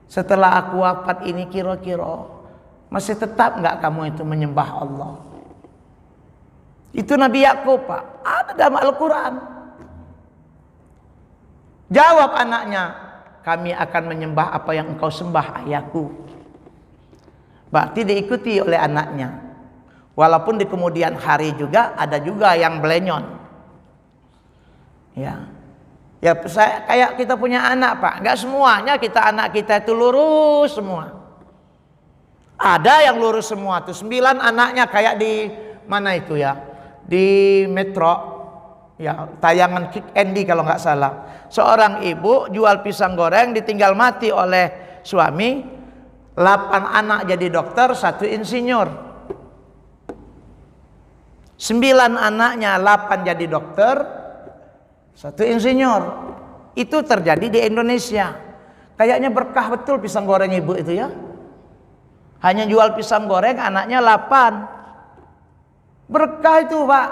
Setelah aku wafat ini kira-kira masih tetap nggak kamu itu menyembah Allah? Itu Nabi Yakub Pak. Ada dalam Al-Quran. Jawab anaknya, kami akan menyembah apa yang engkau sembah ayahku. Berarti diikuti oleh anaknya. Walaupun di kemudian hari juga ada juga yang belenyon. Ya, saya kayak kita punya anak Pak. Enggak semuanya anak kita itu lurus semua. Ada yang lurus semua tuh. 9 anaknya kayak di mana itu ya? Di Metro. Ya, tayangan Kick Andy kalau nggak salah. Seorang ibu jual pisang goreng ditinggal mati oleh suami. 8 anak jadi dokter, 1 insinyur. 9 anaknya, 8 jadi dokter, Satu insinyur. Itu terjadi di Indonesia. Kayaknya berkah betul pisang goreng ibu itu ya. Hanya jual pisang goreng anaknya 8. Berkah itu Pak.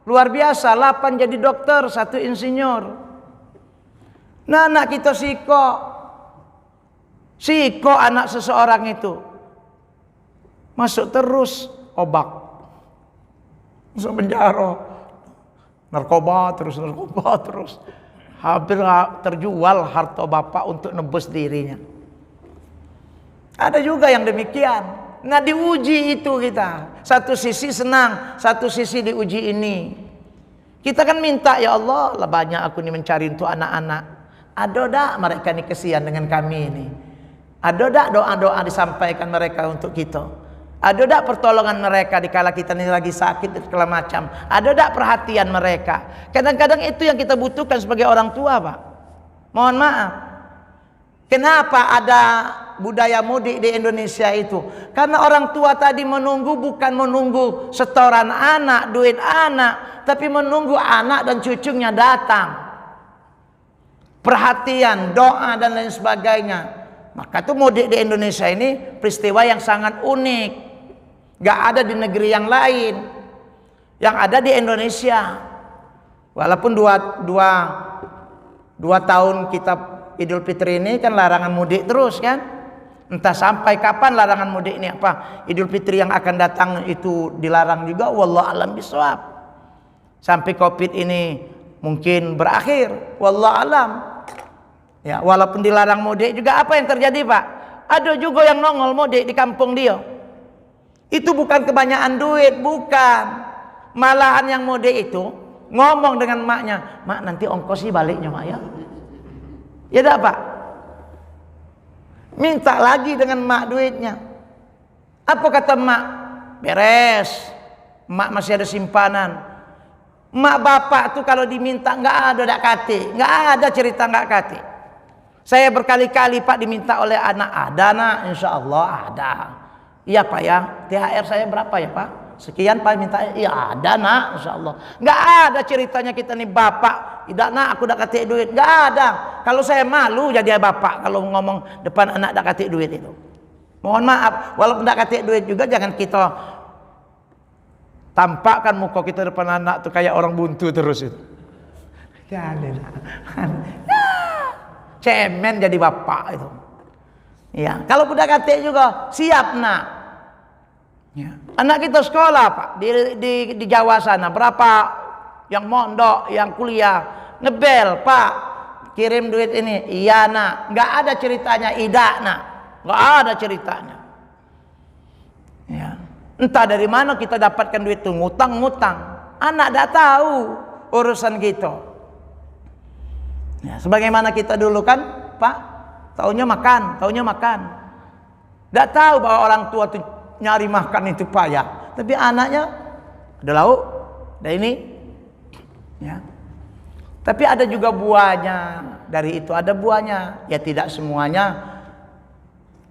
Luar biasa, 8 jadi dokter, 1 insinyur. Nah anak kita Siko anak seseorang itu. Masuk terus obak. Masuk penjara. Narkoba terus. Hampir terjual harta bapak untuk nebus dirinya. Ada juga yang demikian. Nah diuji itu kita. Satu sisi senang, satu sisi diuji ini. Kita kan minta, ya Allah, lah banyak aku ini mencari untuk anak-anak. Ada dak mereka ini kesian dengan kami ini. Ada dak doa-doa disampaikan mereka untuk kita. Ada dak pertolongan mereka dikala kita ini lagi sakit dan segala macam. Ada dak perhatian mereka. Kadang-kadang itu yang kita butuhkan sebagai orang tua, Pak. Mohon maaf. Kenapa ada budaya mudik di Indonesia itu? Karena orang tua tadi bukan menunggu setoran anak, duit anak, tapi menunggu anak dan cucunya datang. Perhatian, doa dan lain sebagainya. Maka tuh mudik di Indonesia ini peristiwa yang sangat unik. Gak ada di negeri yang lain. Yang ada di Indonesia. Walaupun dua tahun kita Idul Fitri ini kan larangan mudik terus kan. Entah sampai kapan larangan mudik ini, apa Idul Fitri yang akan datang itu dilarang juga, wallahu alam bisawab. Sampai Covid ini mungkin berakhir, wallahu alam. Ya, walaupun dilarang mudik juga, apa yang terjadi Pak? Ada juga yang nongol mudik di kampung dia. Itu bukan kebanyakan duit, bukan. Malahan yang mudik itu ngomong dengan maknya, "Mak, nanti ongkos sih baliknya, Mak ya." Ya dah Pak. Minta lagi dengan mak duitnya. Apa kata mak? Beres. Mak masih ada simpanan. Mak bapak tuh kalau diminta nggak ada dak kate, nggak ada cerita nggak kate. Saya berkali-kali Pak diminta oleh anak, ada nak, insya Allah ada. Iya Pak ya, THR saya berapa ya Pak? Sekian Pak minta, iya ada nak, insya Allah. Nggak ada ceritanya kita nih bapak, tidak nak aku dak kate duit, nggak ada. Kalau saya malu jadi bapak kalau ngomong depan anak dak kate duit itu. Mohon maaf, walaupun dak kate duit juga jangan kita tampakkan muka kita depan anak tuh kayak orang buntu terus itu. Jangan. Cemen jadi bapak itu. Ya, kalau budak kate juga siap nak. Ya. Anak kita sekolah Pak di Jawa sana, berapa yang mondok, yang kuliah, ngebel Pak, kirim duit ini, iya nak, nggak ada ceritanya idak nak, nggak ada ceritanya. Ya. Entah dari mana kita dapatkan duit itu, ngutang-ngutang, anak dah tahu urusan kita. Ya, sebagaimana kita dulu kan Pak, taunya makan, nggak tahu bahwa orang tua itu nyari makan itu payah, tapi anaknya ada lauk, ada ini, ya. Tapi ada juga buahnya, dari itu ada buahnya. Ya tidak semuanya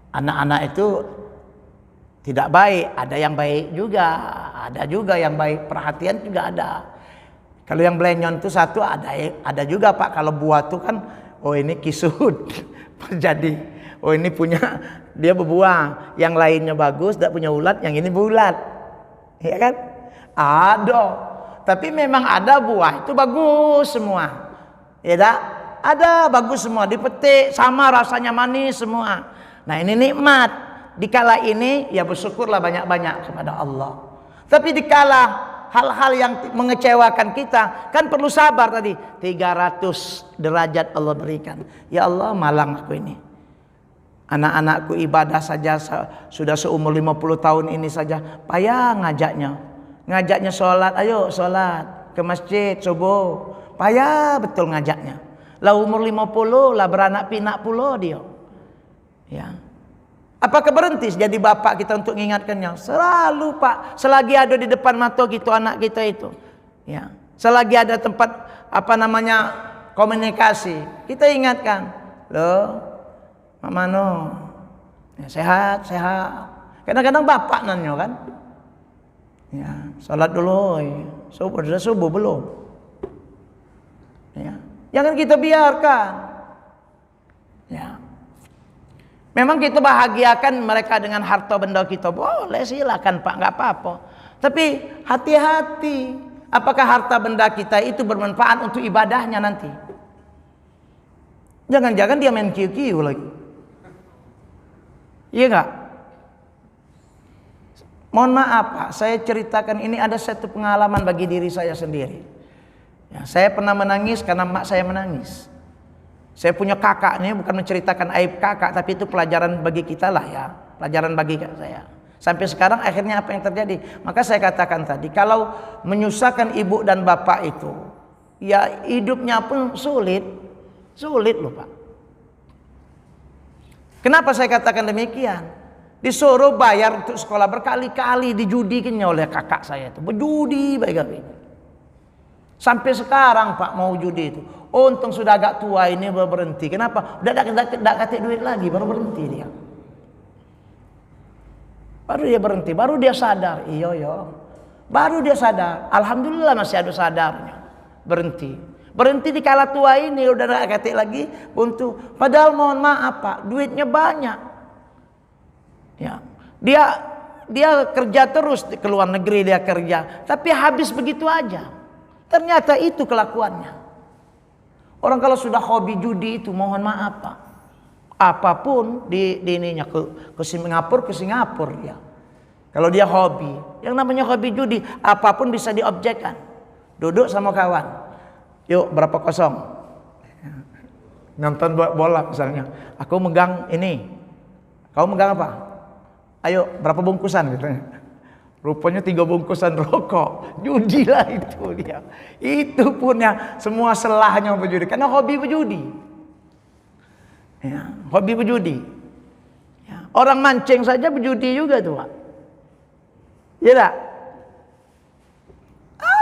anak-anak itu tidak baik, ada yang baik juga, ada juga yang baik, perhatian juga ada. Kalau yang belenyon itu satu ada juga Pak. Kalau buah itu kan, oh ini kisut jadi. Oh ini punya dia berbuah, yang lainnya bagus, tidak punya ulat, yang ini bulat, ya kan? Ada, tapi memang ada buah itu bagus semua, ya tak? Ada bagus semua, dipetik sama rasanya manis semua. Nah ini nikmat. Dikala ini ya bersyukurlah banyak-banyak kepada Allah. Tapi dikala hal-hal yang mengecewakan kita, kan perlu sabar tadi. 300 derajat Allah berikan. Ya Allah, malang aku ini. Anak-anakku ibadah saja sudah seumur 50 tahun ini saja payah ngajaknya sholat, ayo sholat ke masjid subuh, payah betul ngajaknya. Lah umur 50 lah beranak pinak pula dia. Ya. Apakah berhenti jadi bapak kita untuk mengingatkannya? Selalu Pak, selagi ada di depan mata gitu anak kita itu. Ya. Selagi ada tempat komunikasi, kita ingatkan. Loh, Mano, ya, sehat. Kadang-kadang bapak nanya kan, ya, sholat dulu, sudah subuh belum? Jangan kita biarkan. Ya. Memang kita bahagiakan mereka dengan harta benda kita, boleh, silakan Pak, nggak apa-apa. Tapi hati-hati, apakah harta benda kita itu bermanfaat untuk ibadahnya nanti? Jangan-jangan dia main kiu-kiu lagi. Iya nggak? Mohon maaf Pak, saya ceritakan ini ada satu pengalaman bagi diri saya sendiri. Ya, saya pernah menangis karena mak saya menangis. Saya punya kakak, ini bukan menceritakan aib kakak, tapi itu pelajaran bagi kita lah ya. Pelajaran bagi saya. Sampai sekarang akhirnya apa yang terjadi? Maka saya katakan tadi, kalau menyusahkan ibu dan bapak itu, ya hidupnya pun sulit. Sulit loh Pak. Kenapa saya katakan demikian? Disuruh bayar untuk sekolah berkali-kali dijudikannya oleh kakak saya itu. Berjudi baik-baik. Sampai sekarang Pak mau judi itu. Untung sudah agak tua ini baru berhenti. Kenapa? Udah tak kasih duit lagi baru berhenti dia. Baru dia berhenti, baru dia sadar. Iya. Baru dia sadar. Alhamdulillah masih ada sadarnya. Berhenti. Berhenti di kala tua ini udah tak kasih lagi untuk. Padahal mohon maaf Pak, duitnya banyak. Ya. Dia kerja terus ke luar negeri, dia kerja, tapi habis begitu aja. Ternyata itu kelakuannya. Orang kalau sudah hobi judi itu mohon maaf Pak, apapun di ininya ke Singapura ya. Kalau dia hobi, yang namanya hobi judi, apapun bisa diobjekkan. Duduk sama kawan, yuk berapa kosong, nonton bola misalnya. Aku megang ini, kau megang apa? Ayo berapa bungkusan gitu. Rupanya 3 bungkusan rokok. Judi lah itu dia. Itu punya semua selahnya berjudi. Karena hobi berjudi. Ya, hobi berjudi. Ya, orang mancing saja berjudi juga tuh Pak. Ya tak?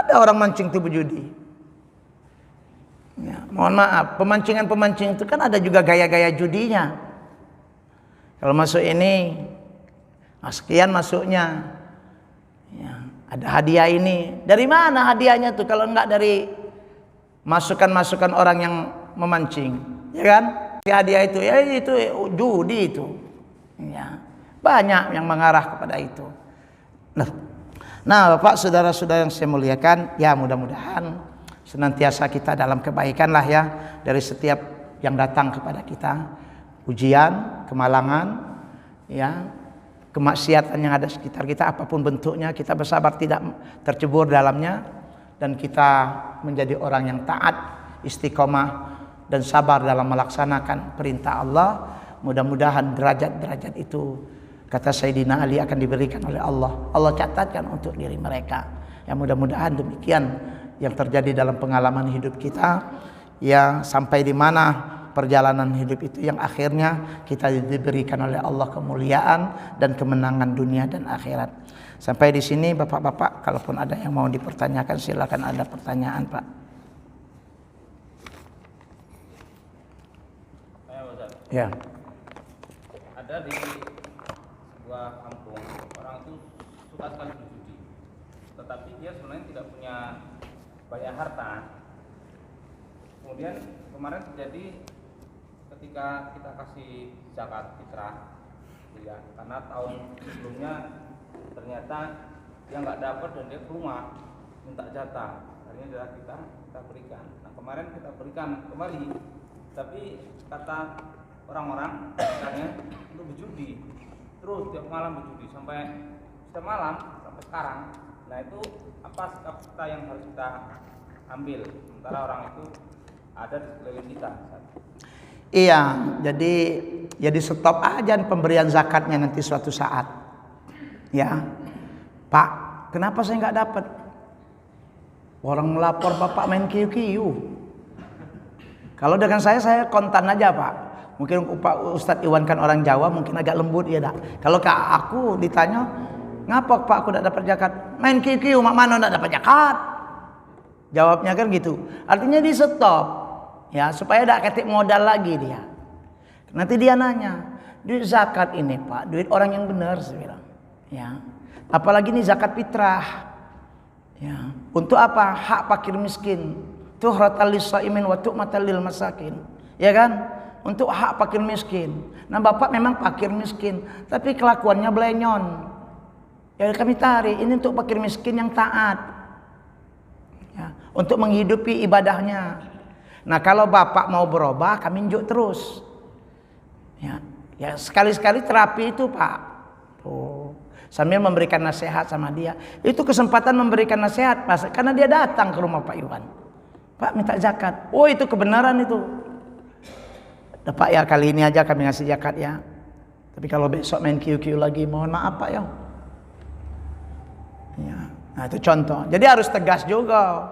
Ada orang mancing tuh berjudi. Ya, mohon maaf, pemancingan-pemancing itu kan ada juga gaya-gaya judinya. Kalau masuk ini, sekian masuknya. Ya, ada hadiah ini. Dari mana hadiahnya tuh kalau enggak dari masukan-masukan orang yang memancing, ya kan? Hadiah itu ya itu judi itu. Ya, banyak yang mengarah kepada itu. Nah, Bapak saudara-saudara yang saya muliakan, ya mudah-mudahan senantiasa kita dalam kebaikan lah ya dari setiap yang datang kepada kita. Ujian, kemalangan, ya. Kemaksiatan yang ada sekitar kita apapun bentuknya, kita bersabar tidak tercebur dalamnya, dan kita menjadi orang yang taat, istiqomah dan sabar dalam melaksanakan perintah Allah. Mudah-mudahan derajat-derajat itu, kata Sayyidina Ali, akan diberikan oleh Allah. Allah catatkan untuk diri mereka. Ya mudah-mudahan demikian yang terjadi dalam pengalaman hidup kita, ya sampai di mana perjalanan hidup itu yang akhirnya kita diberikan oleh Allah kemuliaan dan kemenangan dunia dan akhirat. Sampai di sini Bapak-bapak, kalaupun ada yang mau dipertanyakan silakan, ada pertanyaan Pak. Ya. Ada di sebuah kampung orang itu suka sekali berjudi, tetapi dia sebenarnya tidak punya banyak harta. Kemudian kemarin terjadi ketika kita kasih zakat fitrah, ya, karena tahun sebelumnya ternyata dia nggak dapat dan dia ke rumah minta jatah, akhirnya kita berikan. Nah kemarin kita berikan kembali, tapi kata orang-orang katanya itu berjudi, terus tiap malam berjudi sampai setiap malam sampai sekarang. Nah itu apa sikap kita yang harus kita ambil sementara orang itu ada di sekeliling kita? Iya, jadi stop aja pemberian zakatnya nanti suatu saat. Ya, Pak, kenapa saya nggak dapat? Orang melapor Bapak main kiu-kiu. Kalau dengan saya kontan aja Pak. Mungkin Pak Ustadz Iwan kan orang Jawa, mungkin agak lembut ya dak. Kalau ke aku ditanya, ngapa Pak aku tidak dapat zakat? Main kiu-kiu, mak mana tidak dapat zakat? Jawabnya kan gitu. Artinya di stop. Ya, supaya tidak ketik modal lagi dia. Nanti dia nanya, duit zakat ini Pak, duit orang yang benar, saya bilang. Ya, apalagi ini zakat fitrah. Ya, untuk apa? Hak fakir miskin. Tuhratan lis-shaimin wa tu'matan lil masakin. Ya kan? Untuk hak fakir miskin. Nah, bapak memang fakir miskin, tapi kelakuannya belenyon. Ya kami tarik, ini untuk fakir miskin yang taat. Ya, untuk menghidupi ibadahnya. Nah, kalau bapak mau berubah, kami unjuk terus. Ya sekali-sekali terapi itu, Pak. Sambil memberikan nasihat sama dia. Itu kesempatan memberikan nasihat, Pak, karena dia datang ke rumah Pak Iwan. Pak, minta zakat. Oh, itu kebenaran itu. Pak ya, kali ini aja kami ngasih zakat ya. Tapi kalau besok main QQ lagi, mohon maaf Pak ya. Ya. Nah, itu contoh. Jadi harus tegas juga.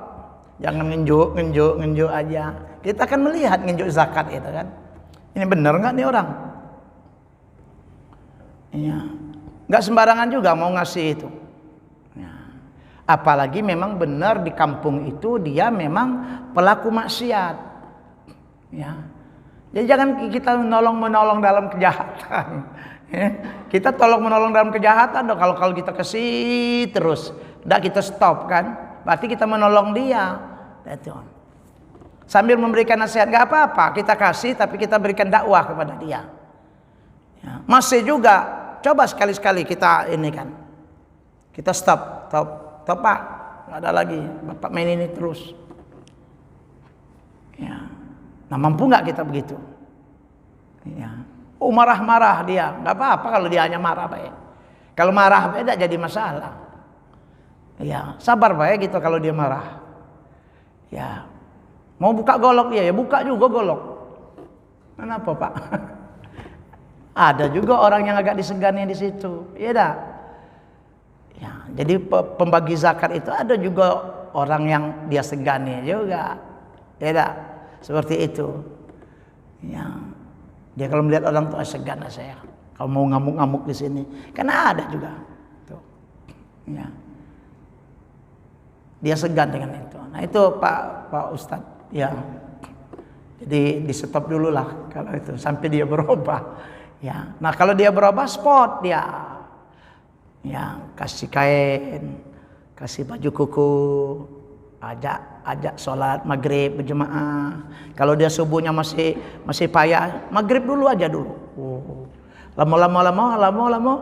Jangan ngenjuk aja. Kita akan melihat ngenjuk zakat itu kan. Ini benar nggak nih orang? Iya. Nggak sembarangan juga mau ngasih itu. Ya. Apalagi memang benar di kampung itu dia memang pelaku maksiat. Ya. Jadi jangan kita menolong dalam kejahatan. Ya. Kita tolong-menolong dalam kejahatan dong. Kalau kita kasih terus, tidak kita stop kan? Berarti kita menolong dia. Itu. Sambil memberikan nasihat, nggak apa-apa. Kita kasih, tapi kita berikan dakwah kepada dia. Ya. Masih juga, coba sekali-sekali kita ini kan. Kita stop Pak. Nggak ada lagi. Bapak main ini terus. Ya. Nah, mampu nggak kita begitu? Ya. Oh, marah-marah dia, nggak apa-apa kalau dia hanya marah baik. Kalau marah beda jadi masalah. Ya, sabar baik gitu kalau dia marah. Ya, mau buka golok dia ya buka juga golok. Kenapa Pak? Ada juga orang yang agak disegani di situ. Iya dah. Ya, jadi pembagi zakat itu ada juga orang yang dia segani juga. Iya dah. Seperti itu. Ya. Dia kalau melihat orang tuh segan saya. Kalau mau ngamuk-ngamuk di sini, karena ada juga. Tuh. Ya. Dia segan dengan itu. Nah itu Pak Ustadz. Ya. Jadi di stop dulu lah kalau itu sampai dia berubah. Ya. Nah kalau dia berubah spot dia. Ya kasih kain, kasih baju kuku. Ajak sholat maghrib berjemaah. Kalau dia subuhnya masih payah, maghrib dulu aja dulu. Lama.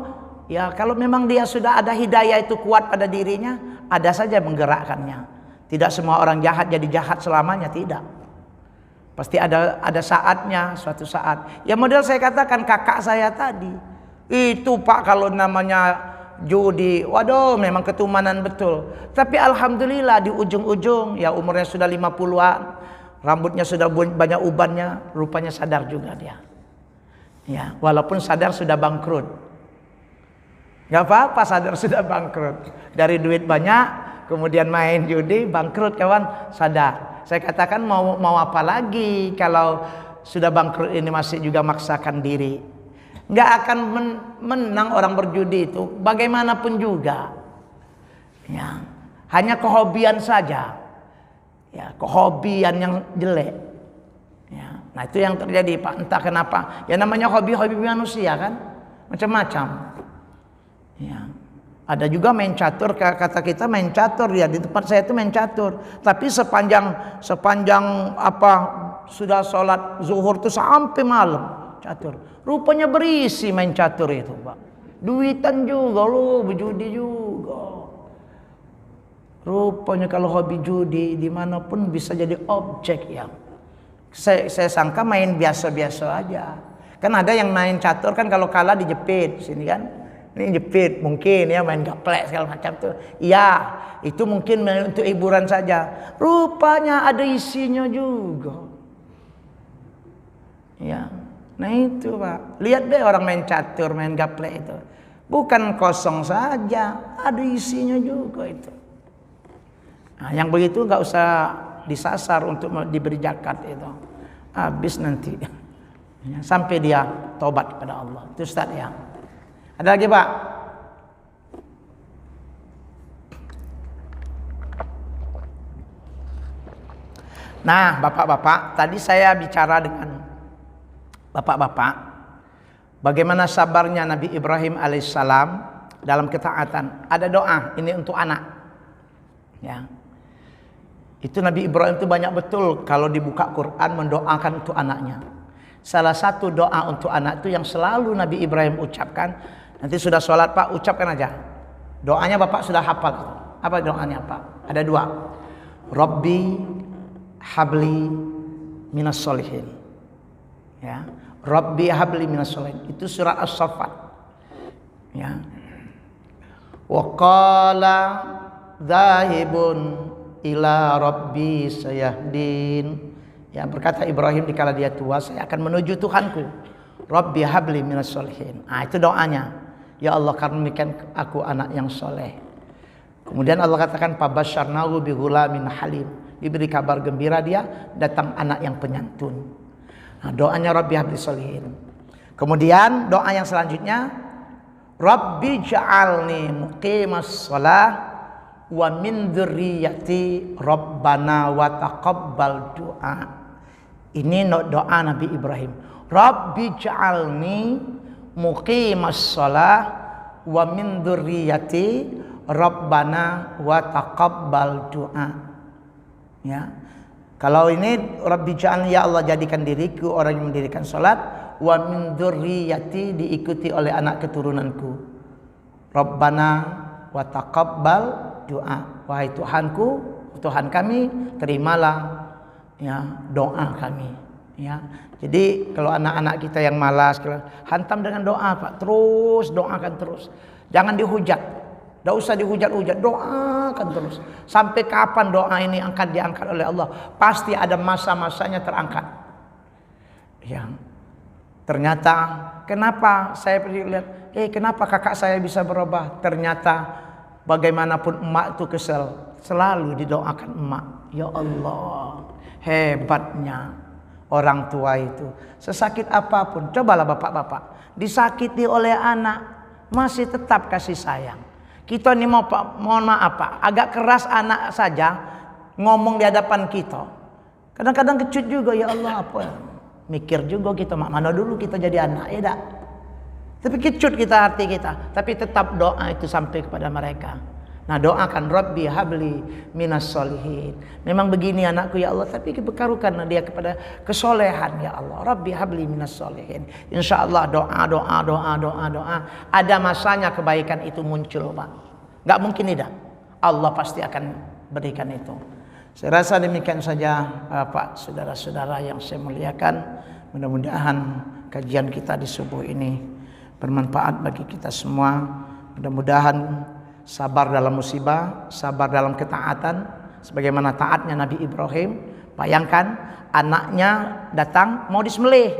Ya kalau memang dia sudah ada hidayah itu kuat pada dirinya, ada saja menggerakkannya. Tidak semua orang jahat jadi jahat selamanya, tidak. Pasti ada saatnya, suatu saat. Ya model saya katakan kakak saya tadi. Itu Pak kalau namanya judi, waduh memang ketumanan betul. Tapi alhamdulillah di ujung-ujung ya umurnya sudah 50-an, rambutnya sudah banyak ubannya, rupanya sadar juga dia. Ya, walaupun sadar sudah bangkrut. Gak apa-apa sadar sudah bangkrut. Dari duit banyak, kemudian main judi, bangkrut kawan, sadar. Saya katakan mau apa lagi kalau sudah bangkrut ini masih juga maksakan diri. Nggak akan menang orang berjudi itu bagaimanapun juga. Ya, hanya kehobian saja. Ya, kehobian yang jelek. Ya, nah itu yang terjadi Pak. Entah kenapa. Ya namanya hobi-hobi manusia kan, macam-macam. Ya, ada juga main catur. Kata kita main catur ya di tempat saya itu main catur. Tapi sepanjang apa sudah sholat zuhur tuh sampai malam catur. Rupanya berisi main catur itu Pak. Duitan juga loh, berjudi juga. Rupanya kalau hobi judi dimanapun bisa jadi objek ya. Saya sangka main biasa-biasa aja. Kan ada yang main catur kan kalau kalah dijepit sini kan. Ini jepit mungkin ya main gaplek segala macam tuh. Iya, itu mungkin untuk hiburan saja. Rupanya ada isinya juga. Ya. Nah itu Pak, lihat deh orang main catur, main gaplek itu. Bukan kosong saja, ada isinya juga itu. Nah, yang begitu nggak usah disasar untuk diberi zakat itu. Habis nanti. Ya, sampai dia tobat kepada Allah. Itu Ustaz ya. Ada lagi Pak? Nah Bapak-bapak, tadi saya bicara dengan Bapak-bapak, bagaimana sabarnya Nabi Ibrahim alaihissalam dalam ketaatan. Ada doa ini untuk anak. Ya. Itu Nabi Ibrahim itu banyak betul kalau dibuka Quran mendoakan untuk anaknya. Salah satu doa untuk anak itu yang selalu Nabi Ibrahim ucapkan. Nanti sudah sholat Pak, ucapkan aja. Doanya Bapak sudah hafal. Apa doanya Pak? Ada dua. Rabbi habli minas solihin. Ya. Rabbi habli minas solihin. Itu surat As-Saffat. Ya. Wa qala dhahibun ila rabbi sayahdin. Ya, berkata Ibrahim dikala dia tua, saya akan menuju Tuhanku. Rabbi habli minas solihin. Itu doanya. Ya Allah, karuniakan aku anak yang soleh. Kemudian Allah katakan fabasyarnahu bighulamin halim. Diberi kabar gembira dia datang anak yang penyantun. Doanya Rabbi habli solihin. Kemudian doa yang selanjutnya, Rabbi ja'alni muqimas shalah wa min dzurriyyati rabbana wa taqabbal du'a. Ini doa Nabi Ibrahim. Rabbi ja'alni muqimas shalah wa min dzurriyyati rabbana wa taqabbal du'a. Ya. Kalau ini Rabbi ja'alni, ya Allah jadikan diriku orang yang mendirikan salat, wa min dzurriyyati diikuti oleh anak keturunanku. Rabbana wa taqabbal doa. Wahai Tuhanku, Tuhan kami, terimalah ya doa kami. Ya. Jadi kalau anak-anak kita yang malas, hantam dengan doa Pak. Terus doakan terus. Jangan dihujat. Tidak usah dihujat-hujat. Doakan terus. Sampai kapan doa ini diangkat oleh Allah? Pasti ada masa-masanya terangkat. Ya. Ternyata kenapa saya pergi lihat? Kenapa kakak saya bisa berubah? Ternyata bagaimanapun emak itu kesel, selalu didoakan emak. Ya Allah, hebatnya orang tua itu. Sesakit apapun, cobalah bapak-bapak, disakiti oleh anak, masih tetap kasih sayang. Kita ini mohon maaf Pak, agak keras anak saja ngomong di hadapan kita. Kadang-kadang kecut juga, ya Allah apa? Mikir juga kita, mana dulu kita jadi anak, ya dak? Tapi kecut kita hati kita, tapi tetap doa itu sampai kepada mereka. Nah doakan Rabbi habli minas solihin. Memang begini anakku ya Allah, tapi bekarukan dia kepada kesolehan ya Allah. Rabbi habli minas solihin. Insya Allah doa. Ada masanya kebaikan itu muncul Pak. Gak mungkin tidak. Allah pasti akan berikan itu. Saya rasa demikian saja Pak, saudara-saudara yang saya muliakan. Mudah-mudahan kajian kita di subuh ini bermanfaat bagi kita semua. Mudah-mudahan sabar dalam musibah, sabar dalam ketaatan, sebagaimana taatnya Nabi Ibrahim. Bayangkan anaknya datang mau disembelih.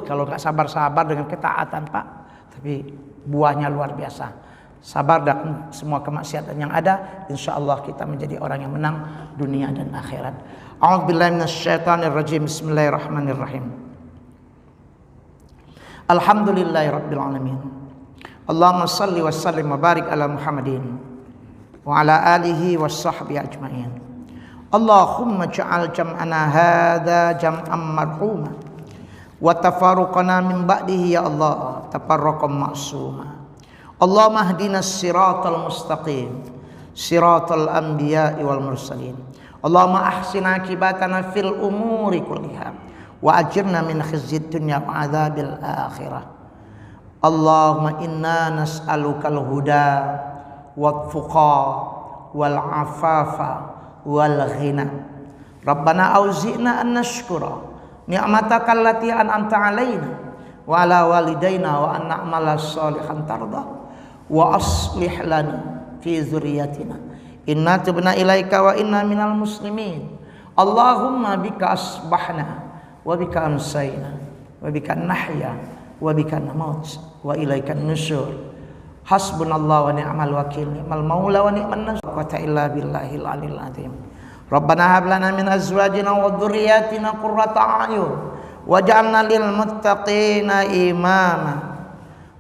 Kalau nggak sabar-sabar dengan ketaatan Pak, tapi buahnya luar biasa. Sabar dalam semua kemaksiatan yang ada, insya Allah kita menjadi orang yang menang dunia dan akhirat. A'udzubillahi minasyaitonirrajim. Bismillahirrahmanirrahim. Alhamdulillahirabbil alamin. Allahumma salli wa sallim wa barik ala Muhammadin wa ala alihi wa sahbihi ajma'in. Allahumma ja'al jam'ana hadha jam'an marhuma wa tafarruqana min ba'dihi ya Allah tafarruqan ma'suma. Allahumma hdina siratal mustaqim, siratal anbiya'i wal mursalin. Allahumma ahsin akibatana fil umuri kulliha wa ajirna min khizyid dunya wa adzabil akhirah. Allahumma inna nas'alukal huda wat tuqa wal afafa wal ghina. Rabbana auzi'na an nashkura ni'mataka allati an'amta 'alaina wa ala walidayna wa an na'mala shalihan tarda wa aslih lana fi dzurriyyatina inna tubna ilaika wa inna minal muslimin. Allahumma bika asbahna wa bika amsayna wa bika nahya wa bika namut wa ilaika nusyur. Hasbunallahu wa ni'mal wakil, ni'mal maula wa ni'man nasir. Wa ta illa billahil aliyil azim. Rabbana hab lana min azwajina wa dhurriyyatina qurrata a'yun waj'alna lil muttaqina imama.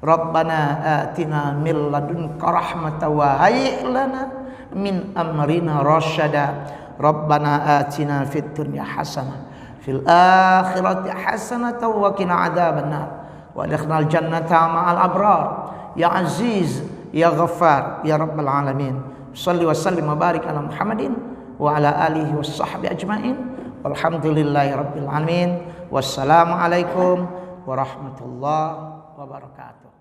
Rabbana atina min ladunka rahmatan wa hayyi' lana min amrina rasyada. Rabbana atina fid dunya hasanah fil akhirati hasanatan wa qina adzabannar wa adkhilnal jannata ma'al abrar ya aziz ya ghaffar ya rabbal alamin. Shalli wa sallim wa barik ala Muhammadin wa ala alihi washabbihi ajmain. Walhamdulillahi rabbil alamin. Wassalamualaikum warahmatullahi wabarakatuh.